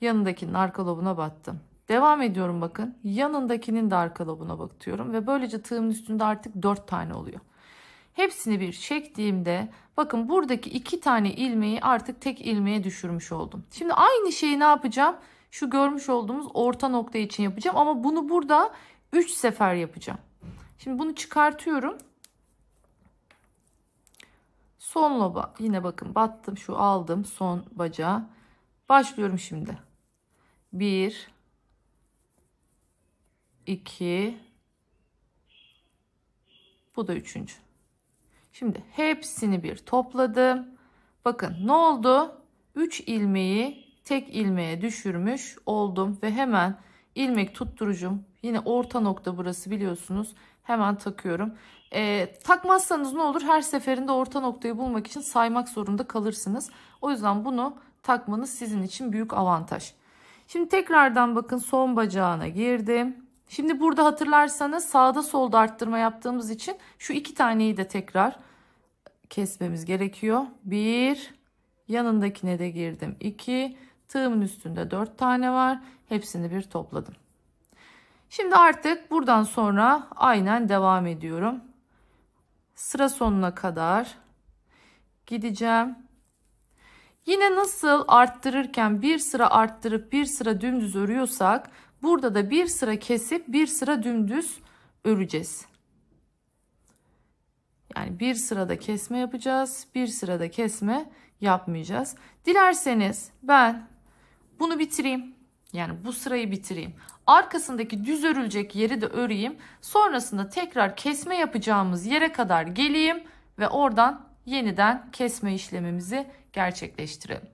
Yanındakinin arka lobuna battım. Devam ediyorum bakın. Yanındakinin de arka lobuna batıyorum. Ve böylece tığımın üstünde artık 4 tane oluyor. Hepsini bir çektiğimde bakın buradaki 2 tane ilmeği artık tek ilmeğe düşürmüş oldum. Şimdi aynı şeyi ne yapacağım? Şu görmüş olduğumuz orta nokta için yapacağım. Ama bunu burada 3 sefer yapacağım. Şimdi bunu çıkartıyorum. Son loba yine bakın battım, şu aldım son bacağı. Başlıyorum şimdi. 1 2 bu da 3. Şimdi hepsini bir topladım. Bakın ne oldu? 3 ilmeği tek ilmeğe düşürmüş oldum ve hemen ilmek tutturucum, yine orta nokta burası biliyorsunuz, hemen takıyorum. Takmazsanız ne olur? Her seferinde orta noktayı bulmak için saymak zorunda kalırsınız. O yüzden bunu takmanız sizin için büyük avantaj. Şimdi tekrardan bakın son bacağına girdim. Şimdi burada hatırlarsanız sağda solda arttırma yaptığımız için şu 2 taneyi de tekrar kesmemiz gerekiyor. 1, yanındakine de girdim. 2, tığımın üstünde 4 tane var. Hepsini bir topladım. Şimdi artık buradan sonra aynen devam ediyorum. Sıra sonuna kadar gideceğim. Yine nasıl arttırırken bir sıra arttırıp bir sıra dümdüz örüyorsak burada da bir sıra kesip bir sıra dümdüz öreceğiz. Yani bir sırada kesme yapacağız, bir sırada kesme yapmayacağız. Dilerseniz ben bunu bitireyim. Yani bu sırayı bitireyim. Arkasındaki düz örülecek yeri de öreyim. Sonrasında tekrar kesme yapacağımız yere kadar geleyim ve oradan yeniden kesme işlemimizi gerçekleştirelim.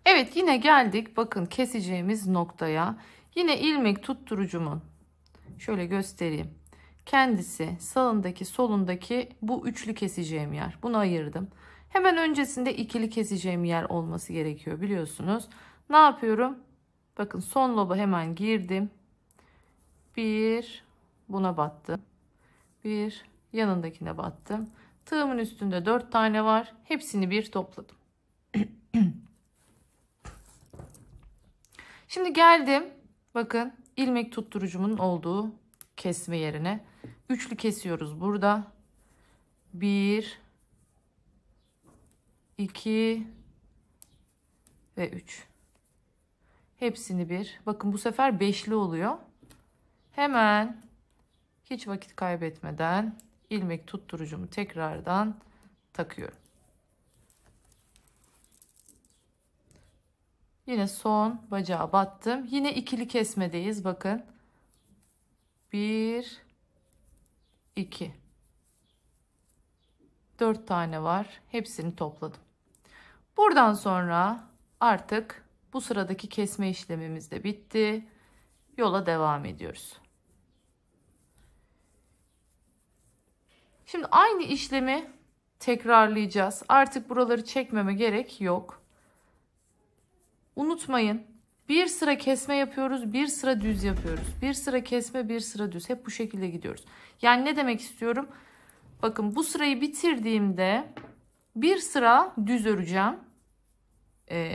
Evet, yine geldik bakın keseceğimiz noktaya. Yine ilmek tutturucumun şöyle göstereyim. Kendisi sağındaki solundaki bu üçlü keseceğim yer. Bunu ayırdım. Hemen öncesinde ikili keseceğim yer olması gerekiyor biliyorsunuz. Ne yapıyorum? Bakın son loba hemen girdim. Bir, buna battım. Bir, yanındakine battım. Tığımın üstünde 4 tane var. Hepsini bir topladım. Şimdi geldim. Bakın ilmek tutturucumun olduğu kesme yerine. Üçlü kesiyoruz burada. 1, 2 ve 3. Hepsini bir. Bakın bu sefer beşli oluyor. Hemen hiç vakit kaybetmeden ilmek tutturucumu tekrardan takıyorum. Yine son bacağa battım. Yine ikili kesmedeyiz. Bakın. 1, 2. 4 tane var. Hepsini topladım. Buradan sonra artık bu sıradaki kesme işlemimiz de bitti. Yola devam ediyoruz. Şimdi aynı işlemi tekrarlayacağız. Artık buraları çekmeme gerek yok. Unutmayın, bir sıra kesme yapıyoruz, bir sıra düz yapıyoruz. Bir sıra kesme, bir sıra düz. Hep bu şekilde gidiyoruz. Yani ne demek istiyorum? Bakın bu sırayı bitirdiğimde bir sıra düz öreceğim.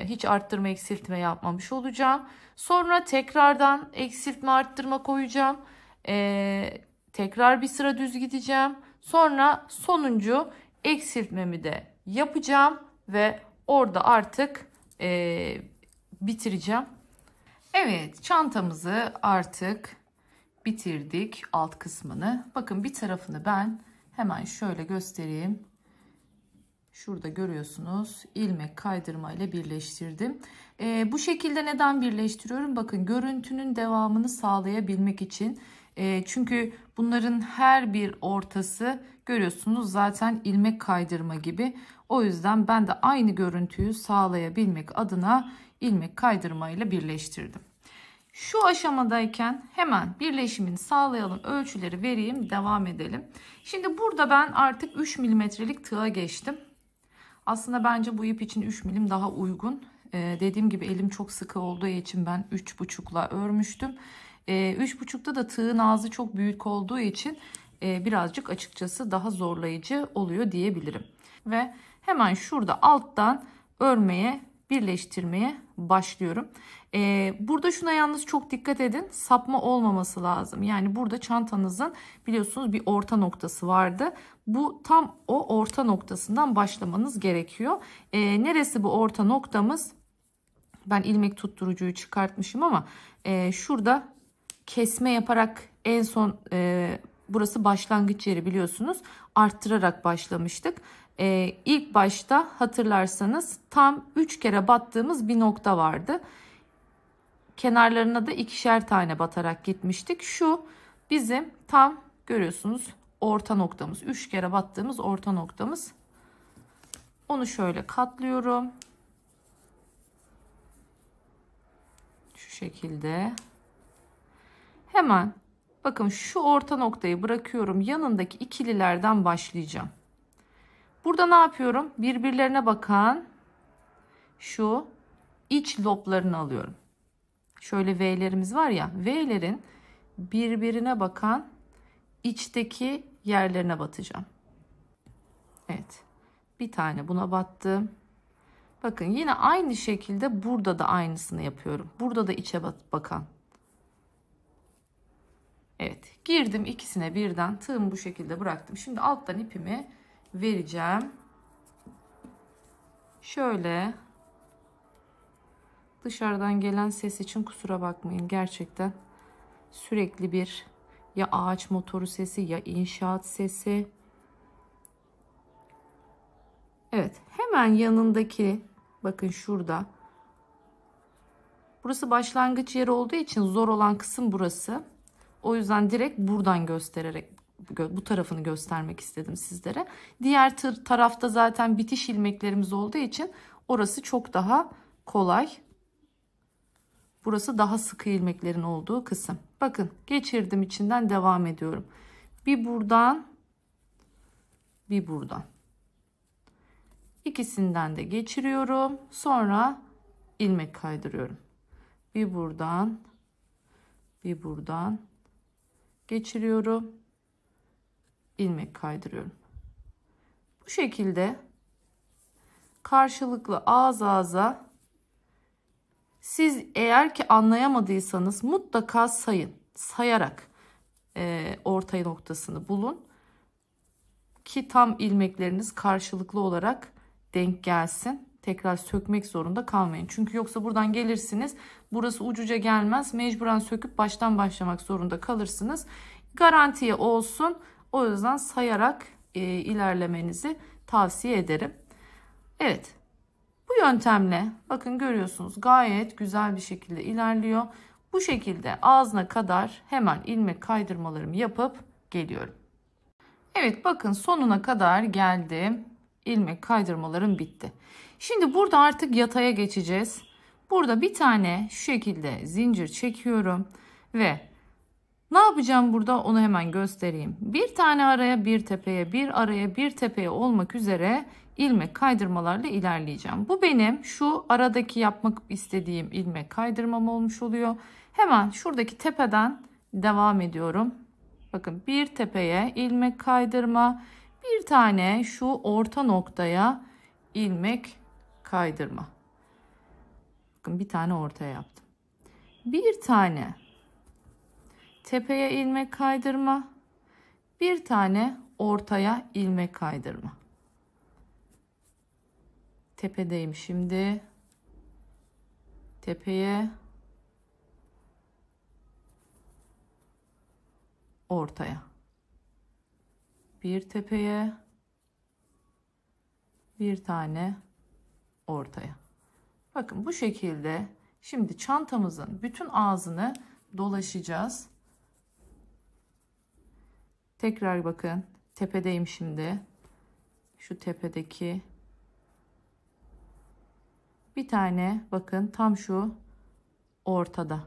Hiç arttırma eksiltme yapmamış olacağım. Sonra tekrardan eksiltme arttırma koyacağım. Tekrar bir sıra düz gideceğim. Sonra sonuncu eksiltmemi de yapacağım ve orada artık bitireceğim. Evet, çantamızı artık bitirdik, alt kısmını. Bakın bir tarafını ben hemen şöyle göstereyim. Şurada görüyorsunuz, ilmek kaydırma ile birleştirdim. Bu şekilde neden birleştiriyorum? Bakın görüntünün devamını sağlayabilmek için. Çünkü bunların her bir ortası görüyorsunuz zaten ilmek kaydırma gibi. O yüzden ben de aynı görüntüyü sağlayabilmek adına ilmek kaydırmayla birleştirdim. Şu aşamadayken hemen birleşimini sağlayalım. Ölçüleri vereyim. Devam edelim. Şimdi burada ben artık 3 milimetrelik tığa geçtim. Aslında bence bu ip için 3 milim daha uygun. Dediğim gibi elim çok sıkı olduğu için ben 3,5'la örmüştüm. 3,5'ta da tığın ağzı çok büyük olduğu için birazcık açıkçası daha zorlayıcı oluyor diyebilirim. Ve hemen şurada alttan örmeye, birleştirmeye başlıyorum. Burada şuna yalnız çok dikkat edin. Sapma olmaması lazım. Yani burada çantanızın biliyorsunuz bir orta noktası vardı. Bu tam o orta noktasından başlamanız gerekiyor. Neresi bu orta noktamız? Ben ilmek tutturucuyu çıkartmışım ama şurada kesme yaparak en son burası başlangıç yeri biliyorsunuz. Arttırarak başlamıştık. İlk başta hatırlarsanız tam 3 kere battığımız bir nokta vardı. Kenarlarına da 2'şer tane batarak gitmiştik. Şu bizim tam görüyorsunuz orta noktamız. 3 kere battığımız orta noktamız. Onu şöyle katlıyorum. Şu şekilde. Hemen bakın şu orta noktayı bırakıyorum. Yanındaki ikililerden başlayacağım. Burada ne yapıyorum? Birbirlerine bakan şu iç loblarını alıyorum. Şöyle V'lerimiz var ya. V'lerin birbirine bakan içteki yerlerine batacağım. Evet. Bir tane buna battım. Bakın yine aynı şekilde burada da aynısını yapıyorum. Burada da içe bakan. Evet. Girdim ikisine birden. Tığımı bu şekilde bıraktım. Şimdi alttan ipimi vereceğim. Şöyle. Dışarıdan gelen ses için kusura bakmayın. Gerçekten sürekli bir ya ağaç motoru sesi ya inşaat sesi. Evet. Hemen yanındaki bakın şurada. Burası başlangıç yeri olduğu için zor olan kısım burası. O yüzden direkt buradan göstererek bu tarafını göstermek istedim sizlere. Diğer tarafta zaten bitiş ilmeklerimiz olduğu için orası çok daha kolay. Burası daha sıkı ilmeklerin olduğu kısım. Bakın geçirdim içinden devam ediyorum. Bir buradan bir buradan. İkisinden de geçiriyorum. Sonra ilmek kaydırıyorum. Bir buradan bir buradan geçiriyorum. İlmek kaydırıyorum. Bu şekilde karşılıklı ağız ağza siz eğer ki anlayamadıysanız mutlaka sayın. Sayarak orta noktasını bulun. Ki tam ilmekleriniz karşılıklı olarak denk gelsin. Tekrar sökmek zorunda kalmayın. Çünkü yoksa buradan gelirsiniz. Burası ucuca gelmez. Mecburen söküp baştan başlamak zorunda kalırsınız. Garantiye olsun. O yüzden sayarak ilerlemenizi tavsiye ederim. Evet. Bu yöntemle bakın görüyorsunuz gayet güzel bir şekilde ilerliyor. Bu şekilde ağzına kadar hemen ilmek kaydırmalarımı yapıp geliyorum. Evet bakın sonuna kadar geldim. İlmek kaydırmalarım bitti. Şimdi burada artık yataya geçeceğiz. Burada bir tane şu şekilde zincir çekiyorum ve ne yapacağım burada onu hemen göstereyim. Bir tane araya bir tepeye, bir araya bir tepeye olmak üzere ilmek kaydırmalarla ilerleyeceğim. Bu benim şu aradaki yapmak istediğim ilmek kaydırmam olmuş oluyor. Hemen şuradaki tepeden devam ediyorum. Bakın bir tepeye ilmek kaydırma, bir tane şu orta noktaya ilmek kaydırma. Bakın bir tane ortaya yaptım. Bir tane tepeye ilmek kaydırma, bir tane ortaya ilmek kaydırma. Tepedeyim şimdi. Tepeye, ortaya. Bir tepeye, bir tane ortaya. Bakın bu şekilde şimdi çantamızın bütün ağzını dolaşacağız. Tekrar bakın tepedeyim şimdi. Şu tepedeki Bir tane bakın tam şu ortada.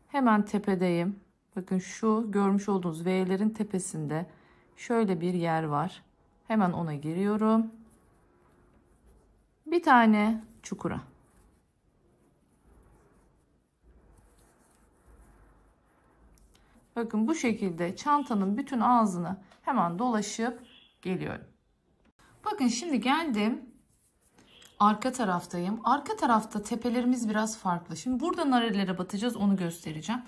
Hemen tepedeyim. Bakın şu görmüş olduğunuz V'lerin tepesinde şöyle bir yer var. Hemen ona giriyorum. Bir tane çukura. Bakın bu şekilde çantanın bütün ağzını hemen dolaşıp geliyorum. Bakın şimdi geldim. Arka taraftayım. Arka tarafta tepelerimiz biraz farklı. Şimdi burada nerelere batacağız onu göstereceğim.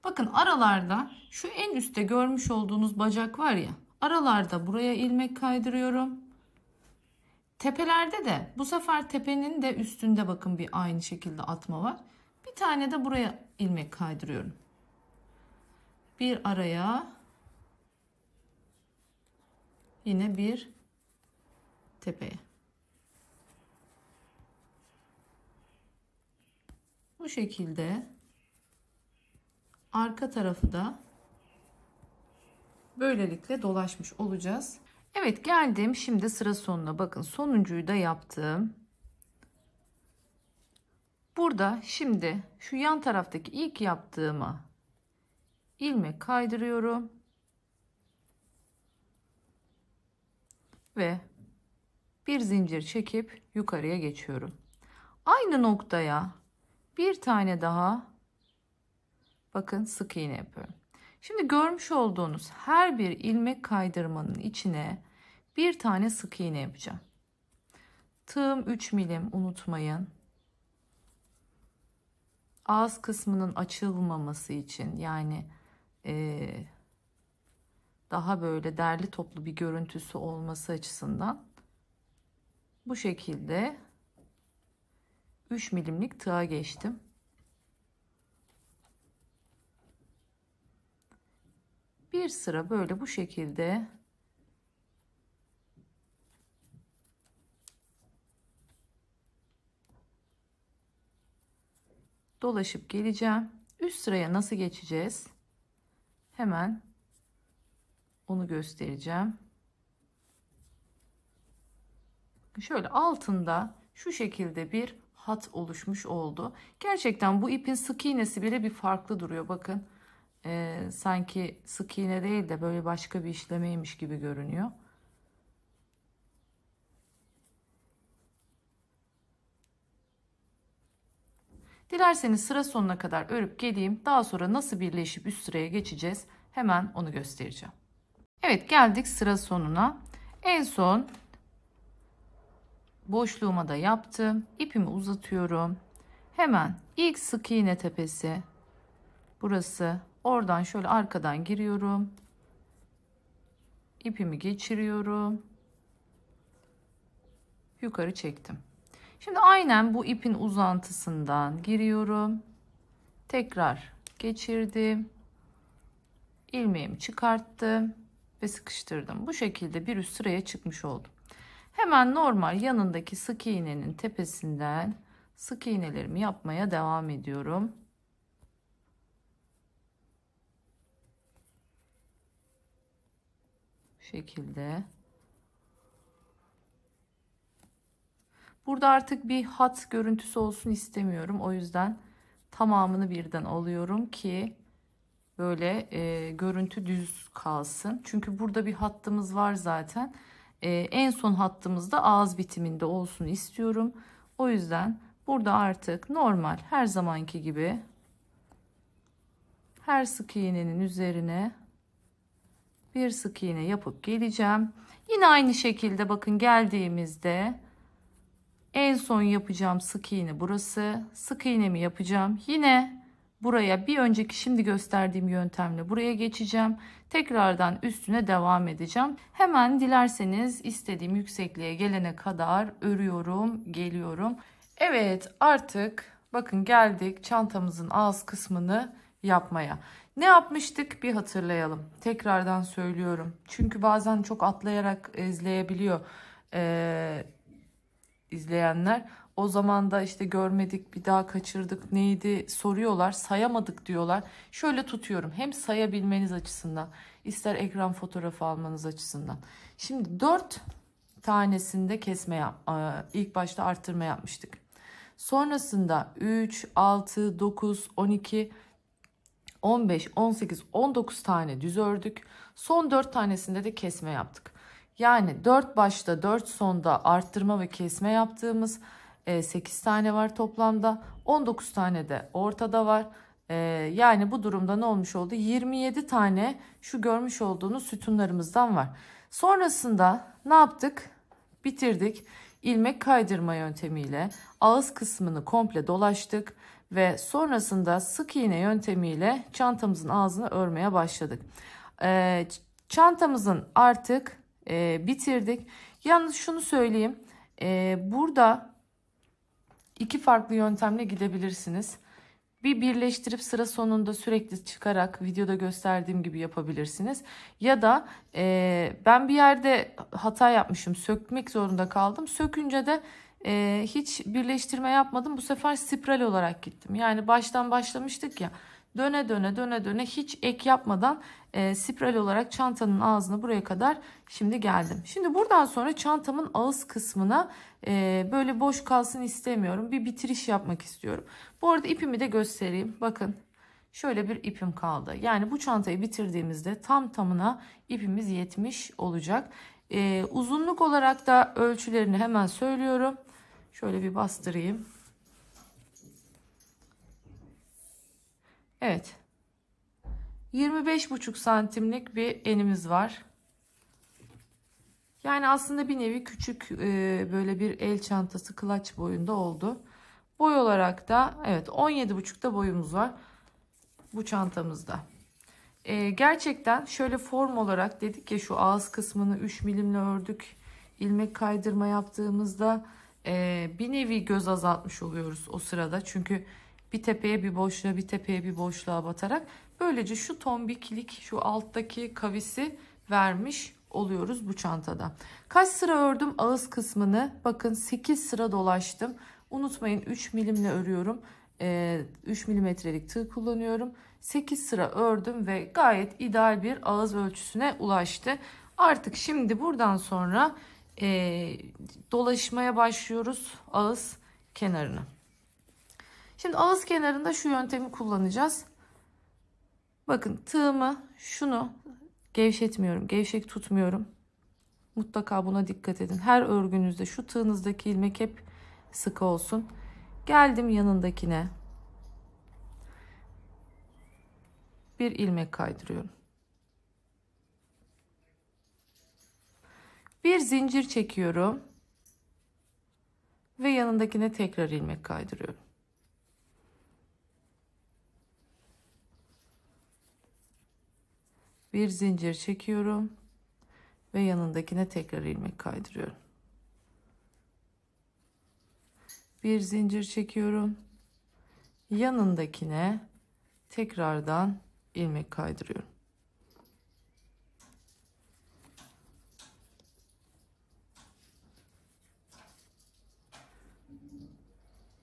Bakın aralarda şu en üstte görmüş olduğunuz bacak var ya. Aralarda buraya ilmek kaydırıyorum. Tepelerde de bu sefer tepenin de üstünde bakın bir aynı şekilde atma var. Bir tane de buraya ilmek kaydırıyorum. Bir araya, yine bir tepeye. Bu şekilde arka tarafı da böylelikle dolaşmış olacağız. Evet, geldim şimdi sıra sonuna. Bakın sonuncuyu da yaptım. Burada şimdi şu yan taraftaki ilk yaptığıma ilmek kaydırıyorum ve bir zincir çekip yukarıya geçiyorum. Aynı noktaya bir tane daha bakın sık iğne yapıyorum. Şimdi görmüş olduğunuz her bir ilmek kaydırmanın içine bir tane sık iğne yapacağım. Tığım 3 milim, unutmayın. Ağız kısmının açılmaması için, yani daha böyle derli toplu bir görüntüsü olması açısından bu şekilde 3 milimlik tığa geçtim. Bir sıra böyle bu şekilde dolaşıp geleceğim. Üst sıraya nasıl geçeceğiz? Hemen onu göstereceğim. Şöyle altında şu şekilde bir hat oluşmuş oldu. Gerçekten bu ipin sık iğnesi bile bir farklı duruyor. Bakın sanki sık iğne değil de böyle başka bir işlemeymiş gibi görünüyor. Dilerseniz sıra sonuna kadar örüp geleyim. Daha sonra nasıl birleşip üst sıraya geçeceğiz hemen onu göstereceğim. Evet, geldik sıra sonuna. En son boşluğuma da yaptım. İpimi uzatıyorum. Hemen ilk sık iğne tepesi burası. Oradan şöyle arkadan giriyorum. İpimi geçiriyorum. Yukarı çektim. Şimdi aynen bu ipin uzantısından giriyorum. Tekrar geçirdim. İlmeğimi çıkarttım ve sıkıştırdım. Bu şekilde bir üst sıraya çıkmış oldum. Hemen normal yanındaki sık iğnenin tepesinden sık iğnelerimi yapmaya devam ediyorum. Bu şekilde. Burada artık bir hat görüntüsü olsun istemiyorum. O yüzden tamamını birden alıyorum ki böyle görüntü düz kalsın. Çünkü burada bir hattımız var zaten. En son hattımızda ağız bitiminde olsun istiyorum. O yüzden burada artık normal her zamanki gibi her sık iğnenin üzerine bir sık iğne yapıp geleceğim. Yine aynı şekilde bakın geldiğimizde en son yapacağım sık iğne burası. Sık iğnemi yapacağım. Yine buraya bir önceki şimdi gösterdiğim yöntemle buraya geçeceğim. Tekrardan üstüne devam edeceğim. Hemen dilerseniz istediğim yüksekliğe gelene kadar örüyorum, geliyorum. Evet, artık bakın geldik çantamızın ağız kısmını yapmaya. Ne yapmıştık bir hatırlayalım. Tekrardan söylüyorum. Çünkü bazen çok atlayarak izleyebiliyor izleyenler. O zaman da işte görmedik, bir daha kaçırdık, neydi soruyorlar, sayamadık diyorlar. Şöyle tutuyorum, hem sayabilmeniz açısından, ister ekran fotoğrafı almanız açısından. Şimdi 4 tanesinde ilk başta arttırma yapmıştık. Sonrasında 3, 6, 9, 12, 15, 18, 19 tane düz ördük. Son 4 tanesinde de kesme yaptık. Yani 4 başta 4 sonda arttırma ve kesme yaptığımız 8 tane var toplamda. 19 tane de ortada var. Yani bu durumda ne olmuş oldu? 27 tane şu görmüş olduğunuz sütunlarımızdan var. Sonrasında ne yaptık? Bitirdik. İlmek kaydırma yöntemiyle ağız kısmını komple dolaştık ve sonrasında sık iğne yöntemiyle çantamızın ağzını örmeye başladık. Çantamızın artık bitirdik. Yalnız şunu söyleyeyim. Burada iki farklı yöntemle gidebilirsiniz. Bir birleştirip sıra sonunda sürekli çıkarak videoda gösterdiğim gibi yapabilirsiniz. Ya da ben bir yerde hata yapmışım. Sökmek zorunda kaldım. Sökünce de hiç birleştirme yapmadım. Bu sefer spiral olarak gittim. Yani baştan başlamıştık ya. Döne döne hiç ek yapmadan spiral olarak çantanın ağzına buraya kadar şimdi geldim. Şimdi buradan sonra çantamın ağız kısmına böyle boş kalsın istemiyorum. Bir bitiriş yapmak istiyorum. Bu arada ipimi de göstereyim. Bakın şöyle bir ipim kaldı. Yani bu çantayı bitirdiğimizde tam tamına ipimiz yetmiş olacak. Uzunluk olarak da ölçülerini hemen söylüyorum. Şöyle bir bastırayım. Evet. 25,5 santimlik bir enimiz var. Yani aslında bir nevi küçük böyle bir el çantası clutch boyunda oldu. Boy olarak da evet 17,5'da boyumuz var bu çantamızda. Gerçekten şöyle form olarak dedik ya, şu ağız kısmını 3 milimle ördük. İlmek kaydırma yaptığımızda bir nevi göz azaltmış oluyoruz o sırada. Çünkü bir tepeye bir boşluğa, bir tepeye bir boşluğa batarak böylece şu tombiklik, şu alttaki kavisi vermiş oluyoruz bu çantada. Kaç sıra ördüm ağız kısmını? Bakın 8 sıra dolaştım. Unutmayın 3 milimle örüyorum. 3 milimetrelik tığ kullanıyorum. 8 sıra ördüm ve gayet ideal bir ağız ölçüsüne ulaştı. Artık şimdi buradan sonra dolaşmaya başlıyoruz ağız kenarını. Şimdi ağız kenarında şu yöntemi kullanacağız. Bakın tığımı şunu gevşetmiyorum, gevşek tutmuyorum. Mutlaka buna dikkat edin. Her örgünüzde şu tığınızdaki ilmek hep sıkı olsun. Geldim yanındakine. Bir ilmek kaydırıyorum. Bir zincir çekiyorum. Ve yanındakine tekrar ilmek kaydırıyorum. Bir zincir çekiyorum ve yanındakine tekrar ilmek kaydırıyorum. Bir zincir çekiyorum. Yanındakine tekrardan ilmek kaydırıyorum.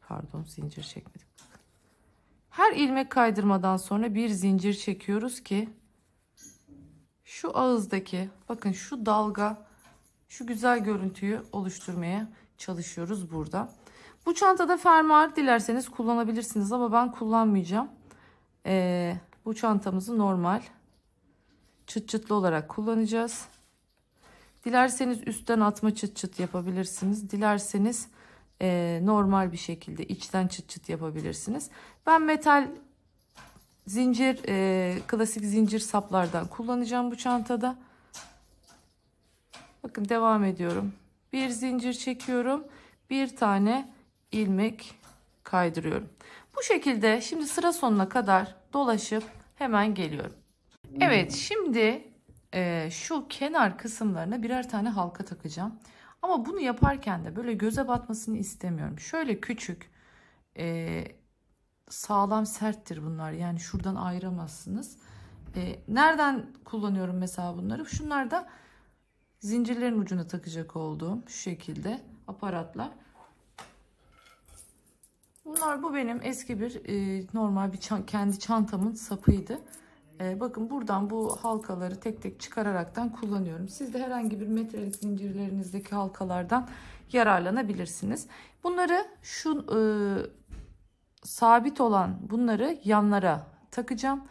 Pardon, zincir çekmedik. Her ilmek kaydırmadan sonra bir zincir çekiyoruz ki şu ağızdaki, bakın şu dalga, şu güzel görüntüyü oluşturmaya çalışıyoruz burada. Bu çantada fermuar dilerseniz kullanabilirsiniz ama ben kullanmayacağım. Bu çantamızı normal çıt çıtlı olarak kullanacağız. Dilerseniz üstten atma çıt çıt yapabilirsiniz. Dilerseniz normal bir şekilde içten çıt çıt yapabilirsiniz. Ben metal zincir, klasik zincir saplardan kullanacağım bu çantada. Bakın devam ediyorum. Bir zincir çekiyorum. Bir tane ilmek kaydırıyorum. Bu şekilde şimdi sıra sonuna kadar dolaşıp hemen geliyorum. Evet, şimdi şu kenar kısımlarına birer tane halka takacağım. Ama bunu yaparken de böyle göze batmasını istemiyorum. Şöyle küçük, sağlam, serttir bunlar. Yani şuradan ayıramazsınız. Nereden kullanıyorum mesela bunları? Şunlar da zincirlerin ucuna takacak olduğum şu şekilde aparatlar. Bu benim eski bir normal bir kendi çantamın sapıydı. Bakın buradan bu halkaları tek tek çıkararaktan kullanıyorum. Siz de herhangi bir metrelik zincirlerinizdeki halkalardan yararlanabilirsiniz. Bunları şu sabit olan bunları yanlara takacağım.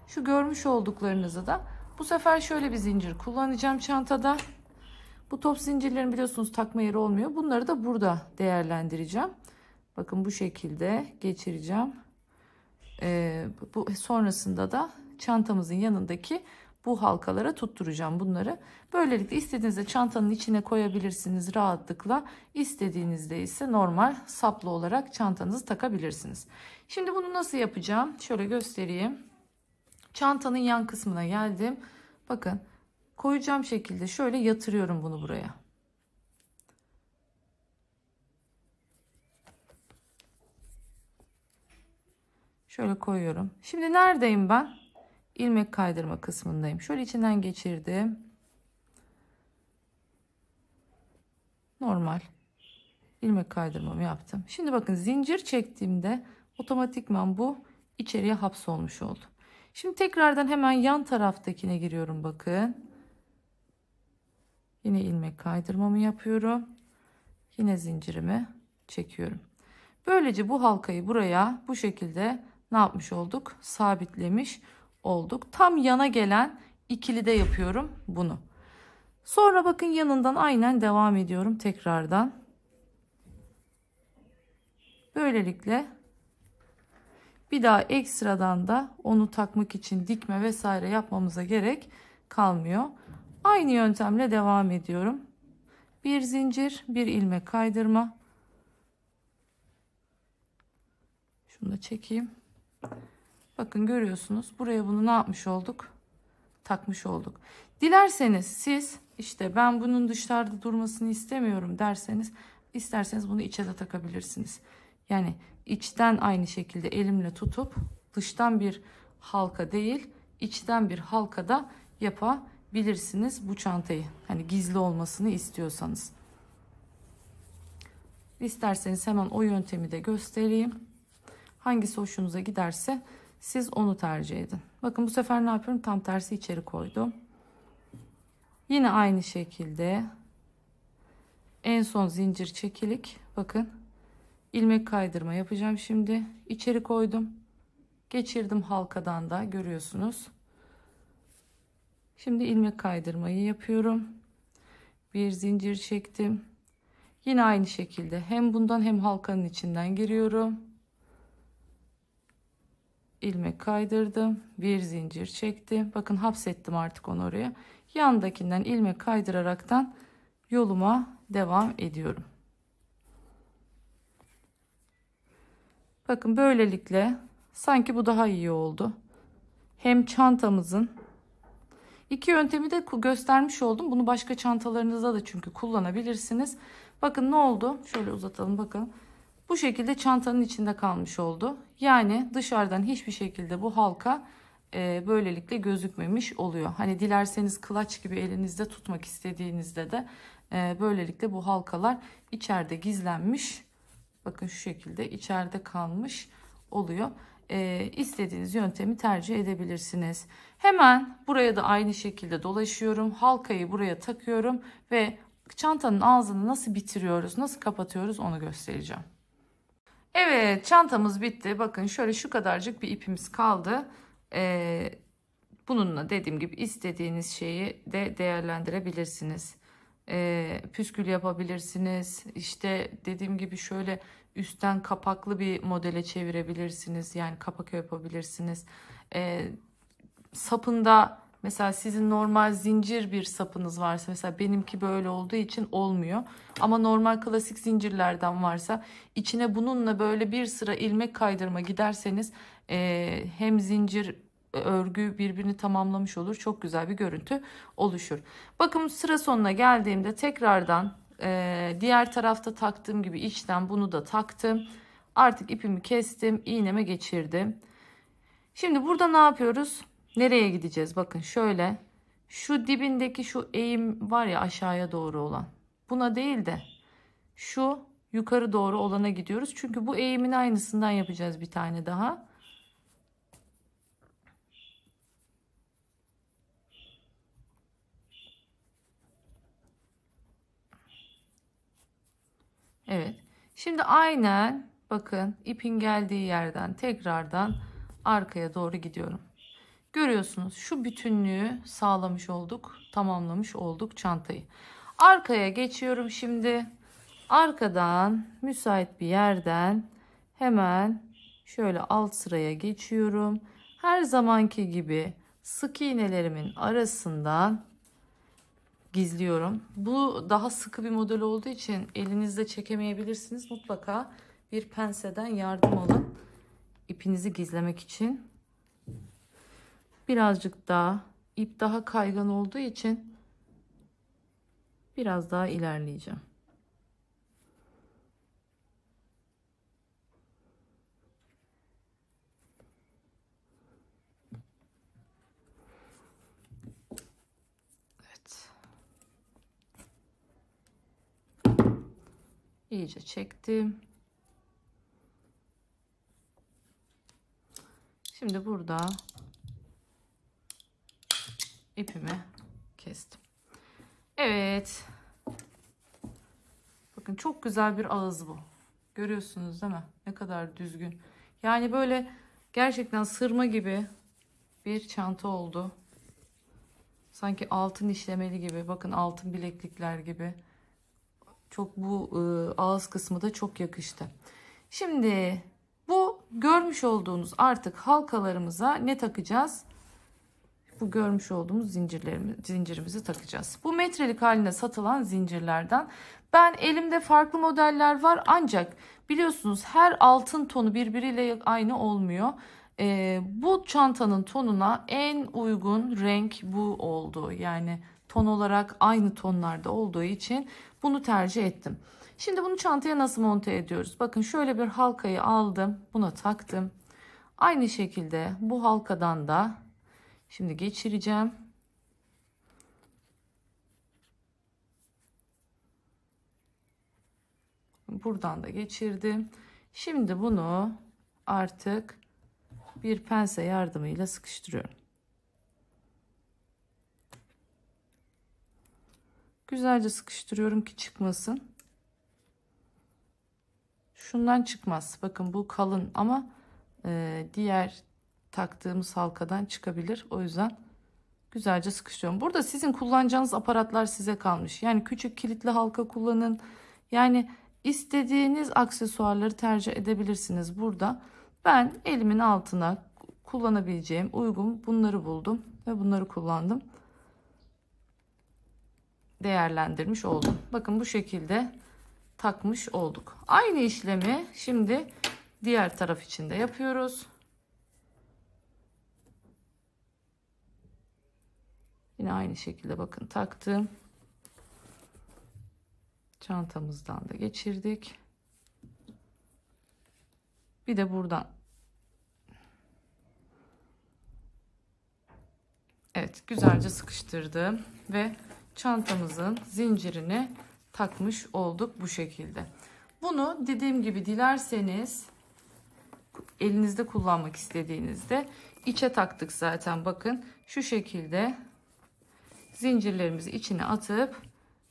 Şu görmüş olduklarınızı da bu sefer şöyle bir zincir kullanacağım çantada. Bu top zincirlerin biliyorsunuz takma yeri olmuyor. Bunları da burada değerlendireceğim. Bakın bu şekilde geçireceğim. Bu sonrasında da çantamızın yanındaki bu halkalara tutturacağım bunları. Böylelikle istediğinizde çantanın içine koyabilirsiniz rahatlıkla. İstediğinizde ise normal saplı olarak çantanızı takabilirsiniz. Şimdi bunu nasıl yapacağım? Şöyle göstereyim. Çantanın yan kısmına geldim. Bakın koyacağım şekilde şöyle yatırıyorum bunu buraya. Şöyle koyuyorum. Şimdi neredeyim ben? İlmek kaydırma kısmındayım. Şöyle içinden geçirdim. Normal ilmek kaydırmamı yaptım. Şimdi bakın zincir çektiğimde otomatikman bu içeriye hapsolmuş oldu. Şimdi tekrardan hemen yan taraftakine giriyorum bakın. Yine ilmek kaydırmamı yapıyorum. Yine zincirimi çekiyorum. Böylece bu halkayı buraya bu şekilde ne yapmış olduk? Sabitlemiş olduk. Tam yana gelen ikili de yapıyorum bunu. Sonra bakın yanından aynen devam ediyorum tekrardan. Böylelikle bir daha ekstradan da onu takmak için dikme vesaire yapmamıza gerek kalmıyor. Aynı yöntemle devam ediyorum. Bir zincir, bir ilmek kaydırma. Şunu da çekeyim. Bakın görüyorsunuz. Buraya bunu ne yapmış olduk? Takmış olduk. Dilerseniz siz işte ben bunun dışarıda durmasını istemiyorum derseniz isterseniz bunu içe de takabilirsiniz. Yani içten aynı şekilde elimle tutup dıştan bir halka değil içten bir halka da yapabilirsiniz bu çantayı. Hani gizli olmasını istiyorsanız. İsterseniz hemen o yöntemi de göstereyim. Hangisi hoşunuza giderse siz onu tercih edin. Bakın bu sefer ne yapıyorum? Tam tersi içeri koydum. Yine aynı şekilde en son zincir çekilik. Bakın ilmek kaydırma yapacağım şimdi. İçeri koydum. Geçirdim halkadan da görüyorsunuz. Şimdi ilmek kaydırmayı yapıyorum. Bir zincir çektim. Yine aynı şekilde hem bundan hem halkanın içinden giriyorum. İlmek kaydırdım. Bir zincir çektim. Bakın hapsettim artık onu oraya. Yandakinden ilmek kaydıraraktan yoluma devam ediyorum. Bakın böylelikle sanki bu daha iyi oldu. Hem çantamızın iki yöntemi de göstermiş oldum. Bunu başka çantalarınızda da çünkü kullanabilirsiniz. Bakın ne oldu? Şöyle uzatalım bakın. Bu şekilde çantanın içinde kalmış oldu. Yani dışarıdan hiçbir şekilde bu halka böylelikle gözükmemiş oluyor. Hani dilerseniz kılaç gibi elinizde tutmak istediğinizde de böylelikle bu halkalar içeride gizlenmiş. Bakın şu şekilde içeride kalmış oluyor. İstediğiniz yöntemi tercih edebilirsiniz. Hemen buraya da aynı şekilde dolaşıyorum. Halkayı buraya takıyorum ve çantanın ağzını nasıl bitiriyoruz, nasıl kapatıyoruz onu göstereceğim. Evet, çantamız bitti. Bakın şöyle şu kadarcık bir ipimiz kaldı. Bununla dediğim gibi istediğiniz şeyi de değerlendirebilirsiniz. Püskül yapabilirsiniz. İşte dediğim gibi şöyle üstten kapaklı bir modele çevirebilirsiniz. Yani kapak yapabilirsiniz. Sapında mesela sizin normal zincir bir sapınız varsa, mesela benimki böyle olduğu için olmuyor. Ama normal klasik zincirlerden varsa içine bununla böyle bir sıra ilmek kaydırma giderseniz hem zincir örgü birbirini tamamlamış olur. Çok güzel bir görüntü oluşur. Bakın sıra sonuna geldiğimde tekrardan diğer tarafta taktığım gibi içten bunu da taktım. Artık ipimi kestim, iğneme geçirdim. Şimdi burada ne yapıyoruz? Nereye gideceğiz? Bakın şöyle şu dibindeki şu eğim var ya aşağıya doğru olan. Buna değil de şu yukarı doğru olana gidiyoruz. Çünkü bu eğimin aynısından yapacağız bir tane daha. Şimdi aynen bakın ipin geldiği yerden tekrardan arkaya doğru gidiyorum. Görüyorsunuz şu bütünlüğü sağlamış olduk, tamamlamış olduk çantayı. Arkaya geçiyorum şimdi. Arkadan müsait bir yerden hemen şöyle alt sıraya geçiyorum. Her zamanki gibi sık iğnelerimin arasından gizliyorum. Bu daha sıkı bir model olduğu için elinizde çekemeyebilirsiniz. Mutlaka bir penseden yardım alın. İpinizi gizlemek için. Birazcık daha ip daha kaygan olduğu için biraz daha ilerleyeceğim. Evet. İyice çektim. Şimdi burada ipimi kestim. Evet. Bakın çok güzel bir ağız bu. Görüyorsunuz değil mi? Ne kadar düzgün. Yani böyle gerçekten sırma gibi bir çanta oldu. Sanki altın işlemeli gibi. Bakın altın bileklikler gibi. Çok bu ağız kısmı da çok yakıştı. Şimdi bu görmüş olduğunuz artık halkalarımıza ne takacağız? Bu görmüş olduğumuz zincirimizi takacağız. Bu metrelik halinde satılan zincirlerden. Ben elimde farklı modeller var ancak biliyorsunuz her altın tonu birbiriyle aynı olmuyor. Bu çantanın tonuna en uygun renk bu oldu. Yani ton olarak aynı tonlarda olduğu için bunu tercih ettim. Şimdi bunu çantaya nasıl monte ediyoruz? Bakın şöyle bir halkayı aldım. Buna taktım. Aynı şekilde bu halkadan da şimdi geçireceğim. Buradan da geçirdim. Şimdi bunu artık bir pense yardımıyla sıkıştırıyorum. Güzelce sıkıştırıyorum ki çıkmasın. Şundan çıkmaz. Bakın bu kalın ama diğer taktığımız halkadan çıkabilir. O yüzden güzelce sıkıştırıyorum. Burada sizin kullanacağınız aparatlar size kalmış. Yani küçük kilitli halka kullanın. Yani istediğiniz aksesuarları tercih edebilirsiniz burada. Ben elimin altına kullanabileceğim uygun bunları buldum ve bunları kullandım. Değerlendirmiş oldum. Bakın bu şekilde takmış olduk. Aynı işlemi şimdi diğer taraf için de yapıyoruz. Yine aynı şekilde bakın taktım. Çantamızdan da geçirdik. Bir de buradan. Evet, güzelce sıkıştırdım ve çantamızın zincirini takmış olduk bu şekilde. Bunu dediğim gibi dilerseniz elinizde kullanmak istediğinizde içe taktık zaten. Bakın şu şekilde zincirlerimizi içine atıp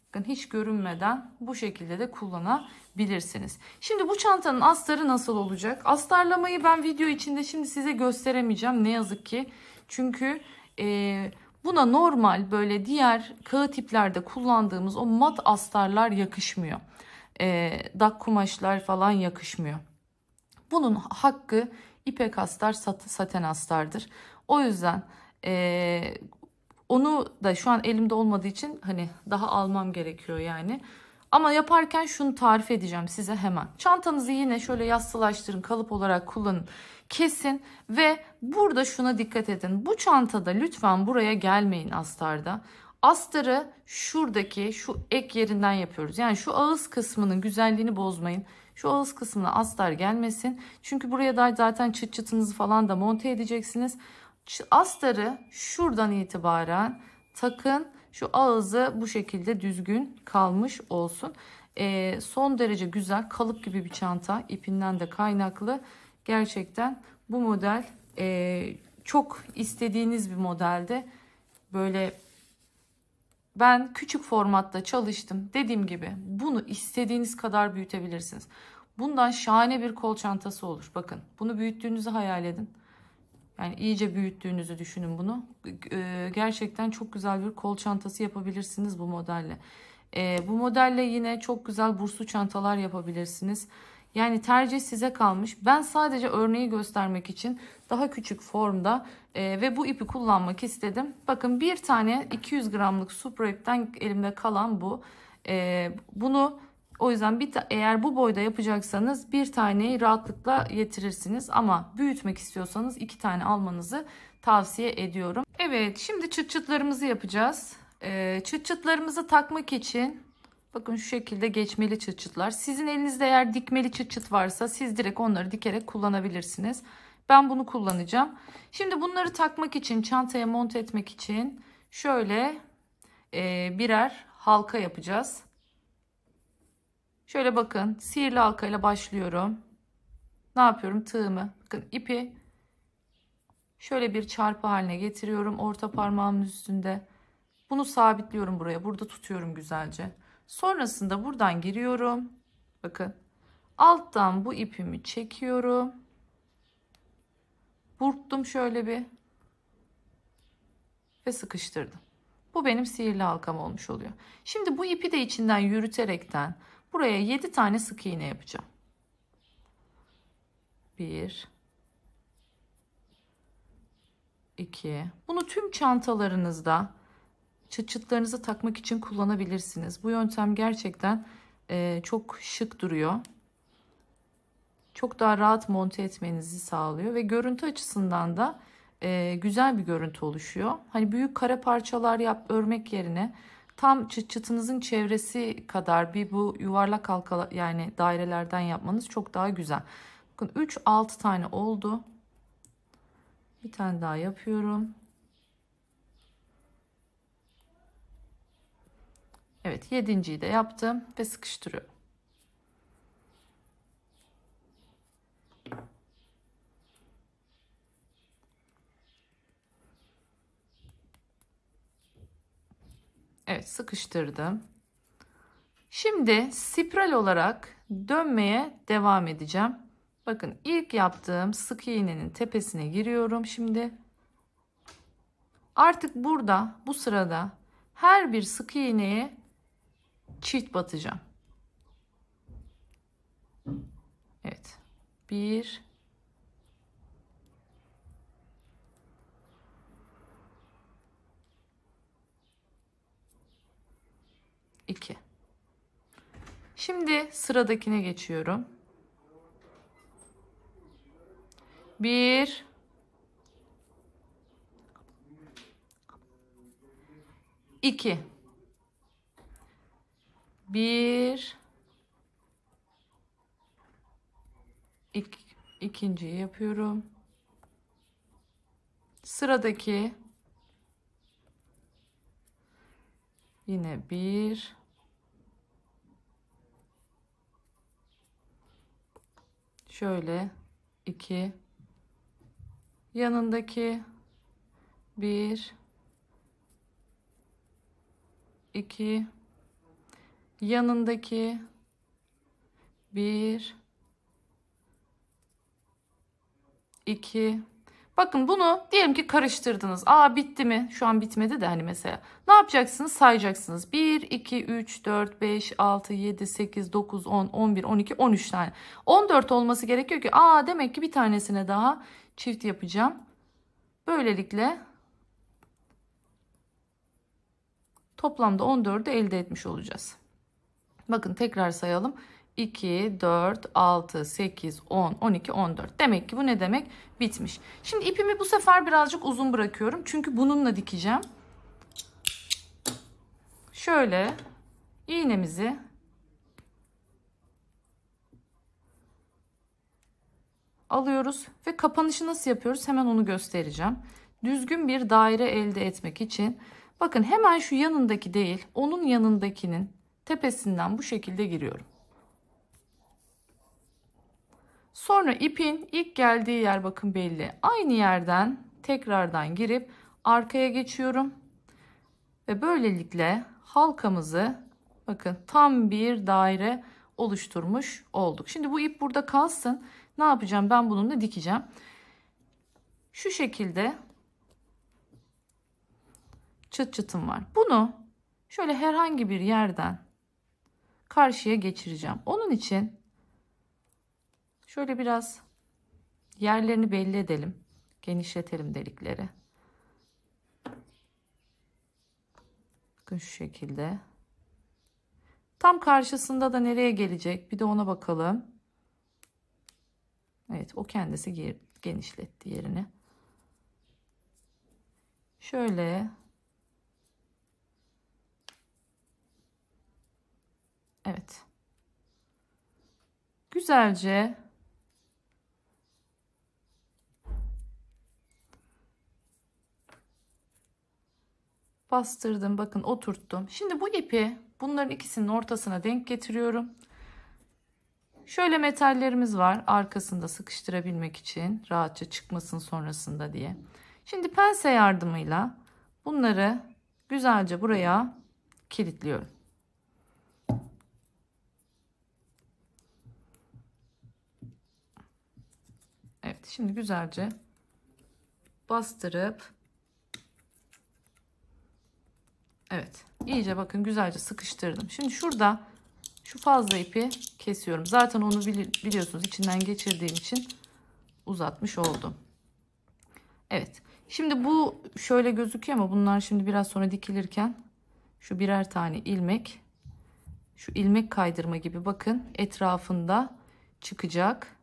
bakın hiç görünmeden bu şekilde de kullanabilirsiniz. Şimdi bu çantanın astarı nasıl olacak? Astarlamayı ben video içinde şimdi size gösteremeyeceğim ne yazık ki. Çünkü buna normal böyle diğer kağıt iplerde kullandığımız o mat astarlar yakışmıyor. Dak kumaşlar falan yakışmıyor. Bunun hakkı ipek astar, saten astardır. O yüzden onu da şu an elimde olmadığı için hani daha almam gerekiyor yani. Ama yaparken şunu tarif edeceğim size hemen. Çantanızı yine şöyle yassılaştırın, kalıp olarak kullanın. Kesin ve burada şuna dikkat edin. Bu çantada lütfen buraya gelmeyin astarda. Astarı şuradaki şu ek yerinden yapıyoruz. Yani şu ağız kısmının güzelliğini bozmayın. Şu ağız kısmına astar gelmesin. Çünkü buraya da zaten çıt çıtınızı falan da monte edeceksiniz. Astarı şuradan itibaren takın. Şu ağzı bu şekilde düzgün kalmış olsun. Son derece güzel kalıp gibi bir çanta. İpinden de kaynaklı. Gerçekten bu model çok istediğiniz bir modelde. Böyle ben küçük formatta çalıştım. Dediğim gibi bunu istediğiniz kadar büyütebilirsiniz. Bundan şahane bir kol çantası olur. Bakın bunu büyüttüğünüzü hayal edin. Yani iyice büyüttüğünüzü düşünün bunu. Gerçekten çok güzel bir kol çantası yapabilirsiniz bu modelle. Bu modelle yine çok güzel burslu çantalar yapabilirsiniz. Yani tercih size kalmış. Ben sadece örneği göstermek için daha küçük formda ve bu ipi kullanmak istedim. Bakın bir tane 200 gramlık Super ipten elimde kalan bu. Bunu o yüzden eğer bu boyda yapacaksanız bir taneyi rahatlıkla yetirirsiniz. Ama büyütmek istiyorsanız 2 tane almanızı tavsiye ediyorum. Evet, şimdi çıt çıtlarımızı yapacağız. Çıt çıtlarımızı takmak için bakın şu şekilde geçmeli çıt çıtlar. Sizin elinizde eğer dikmeli çıt çıt varsa siz direkt onları dikerek kullanabilirsiniz. Ben bunu kullanacağım. Şimdi bunları takmak için, çantaya monte etmek için şöyle birer halka yapacağız. Şöyle bakın, sihirli halkayla başlıyorum. Ne yapıyorum? Tığımı, bakın ipi şöyle bir çarpı haline getiriyorum orta parmağımın üstünde. Bunu sabitliyorum buraya. Burada tutuyorum güzelce. Sonrasında buradan giriyorum. Bakın. Alttan bu ipimi çekiyorum. Burktum şöyle bir. Ve sıkıştırdım. Bu benim sihirli halkam olmuş oluyor. Şimdi bu ipi de içinden yürüterekten buraya 7 tane sık iğne yapacağım. 1 2. Bunu tüm çantalarınızda çıt çıtlarınızı takmak için kullanabilirsiniz. Bu yöntem gerçekten çok şık duruyor. Çok daha rahat monte etmenizi sağlıyor ve görüntü açısından da güzel bir görüntü oluşuyor. Hani büyük kare parçalar örmek yerine tam çıt çıtınızın çevresi kadar bir bu yuvarlak halka yani dairelerden yapmanız çok daha güzel. Bakın 6 tane oldu. Bir tane daha yapıyorum. Evet, 7.'yi de yaptım ve sıkıştırıyorum. Evet, sıkıştırdım. Şimdi spiral olarak dönmeye devam edeceğim. Bakın ilk yaptığım sık iğnenin tepesine giriyorum şimdi. Artık burada bu sırada her bir sık iğneye çift batacağım. Evet. 1 2. Şimdi sıradakine geçiyorum. 1 2 1 ikinciyi yapıyorum. Sıradaki yine 1 şöyle 2 yanındaki 1 2 yanındaki 1 2. Bakın bunu diyelim ki karıştırdınız. Aa bitti mi? Şu an bitmedi de hani mesela. Ne yapacaksınız? Sayacaksınız. 1, 2, 3, 4, 5, 6, 7, 8, 9, 10, 11, 12, 13 tane. 14 olması gerekiyor ki demek ki bir tanesine daha çift yapacağım. Böylelikle toplamda 14'ü elde etmiş olacağız. Bakın tekrar sayalım. 2, 4, 6, 8, 10, 12, 14. Demek ki bu ne demek? Bitmiş. Şimdi ipimi bu sefer birazcık uzun bırakıyorum. Çünkü bununla dikeceğim. Şöyle iğnemizi alıyoruz ve kapanışı nasıl yapıyoruz? Hemen onu göstereceğim. Düzgün bir daire elde etmek için bakın hemen şu yanındaki değil, onun yanındakinin tepesinden bu şekilde giriyorum. Sonra ipin ilk geldiği yer bakın belli. Aynı yerden tekrardan girip arkaya geçiyorum. Ve böylelikle halkamızı bakın tam bir daire oluşturmuş olduk. Şimdi bu ip burada kalsın. Ne yapacağım? Ben bununla dikeceğim. Şu şekilde çıt çıtım var. Bunu şöyle herhangi bir yerden karşıya geçireceğim. Onun için şöyle biraz yerlerini belli edelim. Genişletelim delikleri. Bakın şu şekilde. Tam karşısında da nereye gelecek? Bir de ona bakalım. Evet, o kendisi genişletti yerini. Şöyle. Evet. Güzelce bastırdım. Bakın oturttum. Şimdi bu ipi bunların ikisinin ortasına denk getiriyorum. Şöyle metallerimiz var. Arkasında sıkıştırabilmek için. Rahatça çıkmasın sonrasında diye. Şimdi pense yardımıyla bunları güzelce buraya kilitliyorum. Evet, şimdi güzelce bastırıp evet, iyice bakın güzelce sıkıştırdım. Şimdi şurada şu fazla ipi kesiyorum. Zaten onu biliyorsunuz, içinden geçirdiğim için uzatmış oldum. Evet. Şimdi bu şöyle gözüküyor ama bunlar şimdi biraz sonra dikilirken şu birer tane ilmek, şu ilmek kaydırma gibi bakın etrafında çıkacak.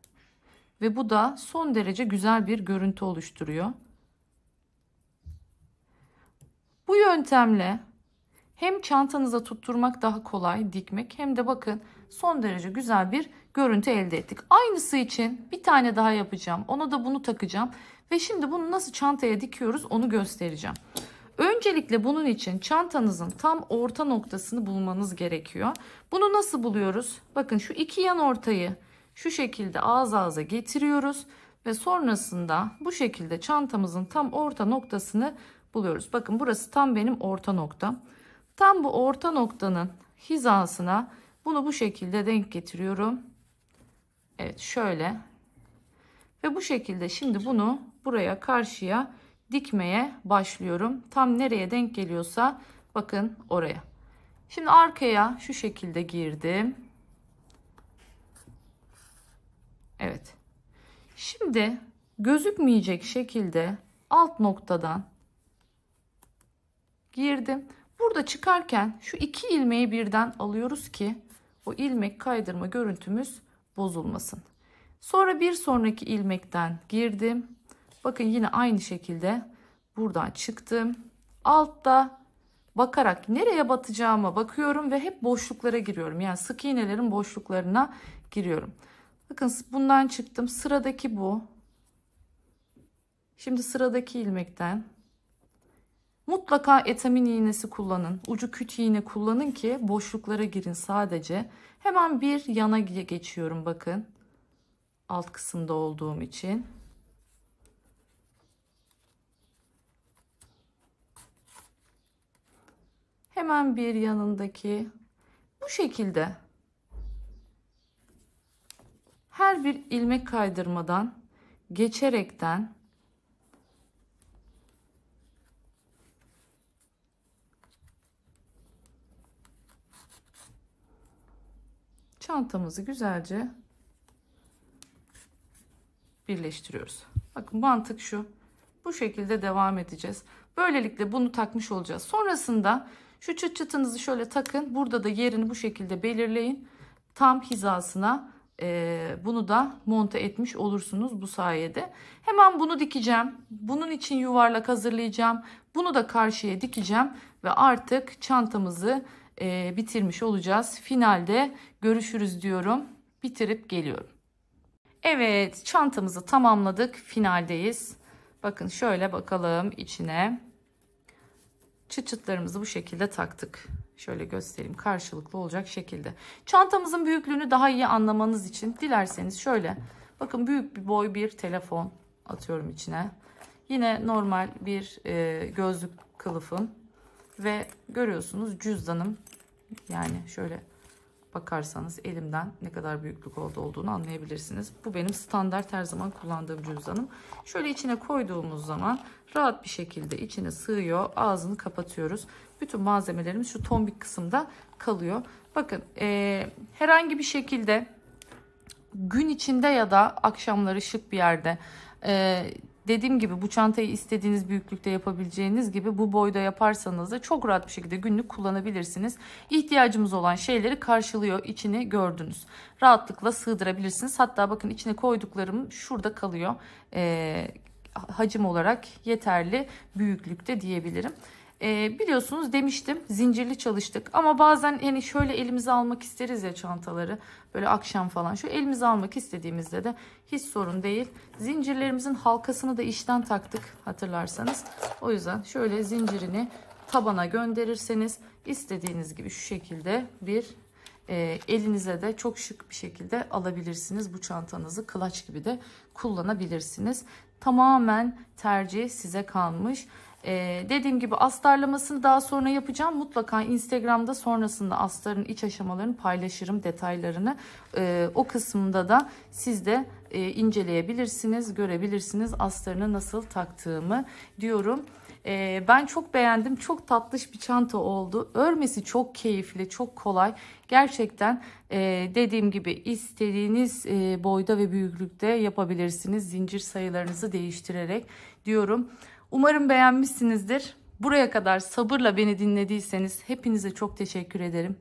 Ve bu da son derece güzel bir görüntü oluşturuyor. Bu yöntemle hem çantanıza tutturmak daha kolay, dikmek, hem de bakın son derece güzel bir görüntü elde ettik. Aynısı için bir tane daha yapacağım. Ona da bunu takacağım. Ve şimdi bunu nasıl çantaya dikiyoruz onu göstereceğim. Öncelikle bunun için çantanızın tam orta noktasını bulmanız gerekiyor. Bunu nasıl buluyoruz? Bakın şu iki yan ortayı şu şekilde ağız ağza getiriyoruz. Ve sonrasında bu şekilde çantamızın tam orta noktasını buluyoruz. Bakın burası tam benim orta noktam. Tam bu orta noktanın hizasına bunu bu şekilde denk getiriyorum. Evet, şöyle. Ve bu şekilde şimdi bunu buraya karşıya dikmeye başlıyorum. Tam nereye denk geliyorsa bakın oraya. Şimdi arkaya şu şekilde girdim. Evet. Şimdi gözükmeyecek şekilde alt noktadan girdim. Burada çıkarken şu iki ilmeği birden alıyoruz ki o ilmek kaydırma görüntümüz bozulmasın. Sonra bir sonraki ilmekten girdim. Bakın yine aynı şekilde buradan çıktım. Altta bakarak nereye batacağıma bakıyorum ve hep boşluklara giriyorum. Yani sık iğnelerin boşluklarına giriyorum. Bakın bundan çıktım. Sıradaki bu. Şimdi sıradaki ilmekten mutlaka etamin iğnesi kullanın. Ucu küt iğne kullanın ki boşluklara girin sadece. Hemen bir yana geçiyorum bakın. Alt kısımda olduğum için. Hemen bir yanındaki bu şekilde her bir ilmek kaydırmadan geçerekten çantamızı güzelce birleştiriyoruz. Bakın mantık şu. Bu şekilde devam edeceğiz. Böylelikle bunu takmış olacağız. Sonrasında şu çıt çıtınızı şöyle takın. Burada da yerini bu şekilde belirleyin. Tam hizasına bunu da monte etmiş olursunuz bu sayede. Hemen bunu dikeceğim. Bunun için yuvarlak hazırlayacağım. Bunu da karşıya dikeceğim. Ve artık çantamızı bitirmiş olacağız. Finalde görüşürüz diyorum. Bitirip geliyorum. Evet, çantamızı tamamladık. Finaldeyiz. Bakın şöyle bakalım içine. Çıt çıtlarımızı bu şekilde taktık. Şöyle göstereyim, karşılıklı olacak şekilde. Çantamızın büyüklüğünü daha iyi anlamanız için dilerseniz şöyle. Bakın büyük bir boy bir telefon atıyorum içine. Yine normal bir gözlük kılıfım. Ve görüyorsunuz cüzdanım, yani şöyle bakarsanız elimden ne kadar büyüklük olduğunu anlayabilirsiniz. Bu benim standart her zaman kullandığım cüzdanım. Şöyle içine koyduğumuz zaman rahat bir şekilde içine sığıyor. Ağzını kapatıyoruz. Bütün malzemelerimiz şu tombik kısımda kalıyor. Bakın herhangi bir şekilde gün içinde ya da akşamları şık bir yerde dediğim gibi bu çantayı istediğiniz büyüklükte yapabileceğiniz gibi bu boyda yaparsanız da çok rahat bir şekilde günlük kullanabilirsiniz. İhtiyacımız olan şeyleri karşılıyor. İçini gördünüz. Rahatlıkla sığdırabilirsiniz. Hatta bakın içine koyduklarım şurada kalıyor. Hacim olarak yeterli büyüklükte diyebilirim. Biliyorsunuz demiştim, zincirli çalıştık ama bazen yani şöyle elimize almak isteriz ya çantaları, böyle akşam falan şu elimize almak istediğimizde de hiç sorun değil. Zincirlerimizin halkasını da içten taktık hatırlarsanız. O yüzden şöyle zincirini tabana gönderirseniz istediğiniz gibi şu şekilde bir elinize de çok şık bir şekilde alabilirsiniz. Bu çantanızı clutch gibi de kullanabilirsiniz. Tamamen tercih size kalmış. Dediğim gibi astarlamasını daha sonra yapacağım. Mutlaka Instagram'da sonrasında astarın iç aşamalarını paylaşırım, detaylarını. O kısmında da siz de inceleyebilirsiniz, görebilirsiniz astarını nasıl taktığımı diyorum. Ben çok beğendim. Çok tatlış bir çanta oldu. Örmesi çok keyifli, çok kolay. Gerçekten dediğim gibi istediğiniz boyda ve büyüklükte yapabilirsiniz. Zincir sayılarınızı değiştirerek diyorum. Umarım beğenmişsinizdir. Buraya kadar sabırla beni dinlediyseniz hepinize çok teşekkür ederim.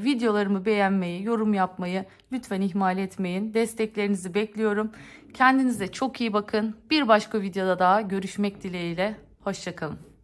Videolarımı beğenmeyi, yorum yapmayı lütfen ihmal etmeyin. Desteklerinizi bekliyorum. Kendinize çok iyi bakın. Bir başka videoda daha görüşmek dileğiyle. Hoşça kalın.